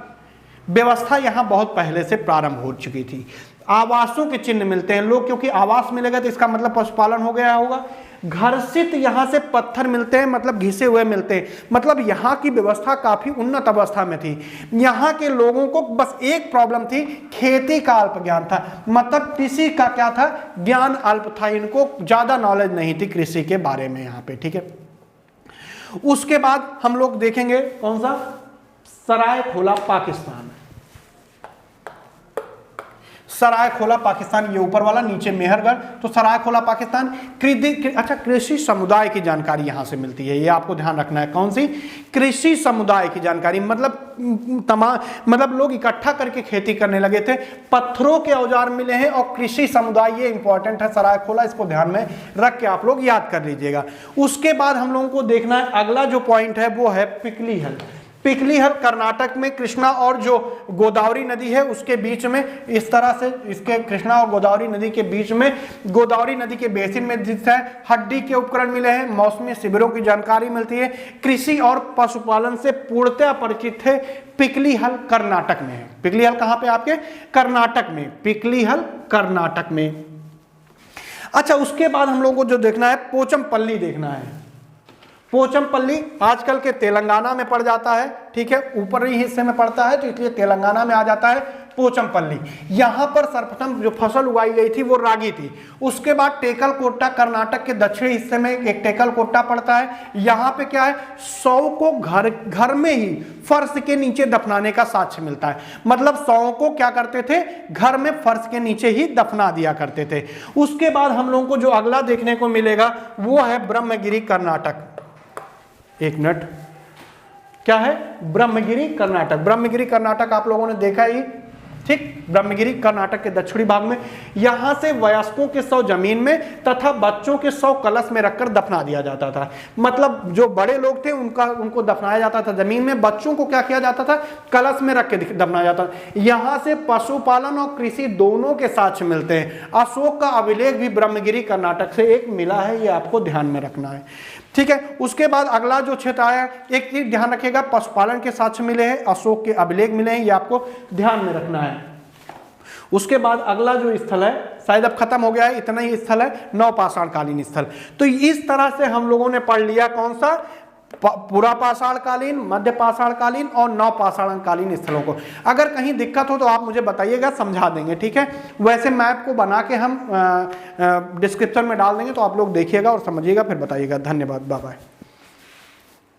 Speaker 1: व्यवस्था यहां बहुत पहले से प्रारंभ हो चुकी थी। आवासों के चिन्ह मिलते हैं लोग, क्योंकि आवास मिलेगा तो इसका मतलब पशुपालन हो गया होगा। घर्षित यहां से पत्थर मिलते हैं, मतलब घिसे हुए मिलते हैं, मतलब यहां की व्यवस्था काफी उन्नत अवस्था में थी। यहां के लोगों को बस एक प्रॉब्लम थी, खेती का अल्प ज्ञान था, मतलब कृषि का क्या था, ज्ञान अल्प था, इनको ज्यादा नॉलेज नहीं थी कृषि के बारे में यहाँ पे, ठीक है। उसके बाद हम लोग देखेंगे कौन सा, सरायखोला पाकिस्तान। सरायखोला पाकिस्तान, ये ऊपर वाला, नीचे मेहरगढ़, तो सरायखोला पाकिस्तान। अच्छा, कृषि समुदाय की जानकारी यहां से मिलती है, ये आपको ध्यान रखना है। कौन सी, कृषि समुदाय की जानकारी, मतलब लोग इकट्ठा करके खेती करने लगे थे। पत्थरों के औजार मिले हैं और कृषि समुदाय, ये इंपॉर्टेंट है सरायखोला, इसको ध्यान में रख के आप लोग याद कर लीजिएगा। उसके बाद हम लोगों को देखना है अगला जो पॉइंट है वो है पिकलीहल। पिकलीहल कर्नाटक में कृष्णा और जो गोदावरी नदी है उसके बीच में, इस तरह से इसके कृष्णा और गोदावरी नदी के बीच में, गोदावरी नदी के बेसिन में स्थित है। हड्डी के उपकरण मिले हैं, मौसमी शिविरों की जानकारी मिलती है। कृषि और पशुपालन से पूर्णतः परिचित है। पिकलीहल कर्नाटक में है। पिकलीहल कहां पे, आपके कर्नाटक में, पिकलीहल कर्नाटक में। अच्छा, उसके बाद हम लोगों को जो देखना है पोचमपल्ली देखना है। पोचमपल्ली आजकल के तेलंगाना में पड़ जाता है, ठीक है, ऊपरी हिस्से में पड़ता है तो इसलिए तेलंगाना में आ जाता है पोचमपल्ली। यहां पर सर्वप्रथम जो फसल उगाई गई थी वो रागी थी। उसके बाद टेकलकोट्टा, कर्नाटक के दक्षिणी हिस्से में एक टेकलकोट्टा पड़ता है। यहां पे क्या है, शव को घर में ही फर्श के नीचे दफनाने का साक्ष्य मिलता है, मतलब शव को क्या करते थे, घर में फर्श के नीचे ही दफना दिया करते थे। उसके बाद हम लोगों को जो अगला देखने को मिलेगा वो है ब्रह्मगिरी कर्नाटक। एक मिनट, क्या है, ब्रह्मगिरी कर्नाटक। ब्रह्मगिरी कर्नाटक आप लोगों ने देखा ही, ठीक। ब्रह्मगिरी कर्नाटक के दक्षिणी भाग में, यहां से वयस्कों के शव जमीन में तथा बच्चों के शव कलश में रखकर दफना दिया जाता था। मतलब जो बड़े लोग थे उनको दफनाया जाता था जमीन में, बच्चों को क्या किया जाता था, कलश में रख के दफनाया जाता था। यहां से पशुपालन और कृषि दोनों के साक्ष्य मिलते हैं। अशोक का अभिलेख भी ब्रह्मगिरी कर्नाटक से एक मिला है, ये आपको ध्यान में रखना है, ठीक है। उसके बाद अगला जो क्षेत्र आया, एक चीज ध्यान रखिएगा, पशुपालन के साक्ष्य मिले हैं, अशोक के अभिलेख मिले हैं, ये आपको ध्यान में रखना है। उसके बाद अगला जो स्थल है, शायद अब खत्म हो गया है, इतना ही स्थल है, नवपाषाणकालीन स्थल। तो इस तरह से हम लोगों ने पढ़ लिया कौन सा, पुरापाषाणकालीन, मध्य पाषाणकालीन और नवपाषाणकालीन स्थलों को। अगर कहीं दिक्कत हो तो आप मुझे बताइएगा, समझा देंगे, ठीक है। वैसे मैप को बना के हम डिस्क्रिप्शन में डाल देंगे, तो आप लोग देखिएगा और समझिएगा, फिर बताइएगा। धन्यवाद, बाय बाय।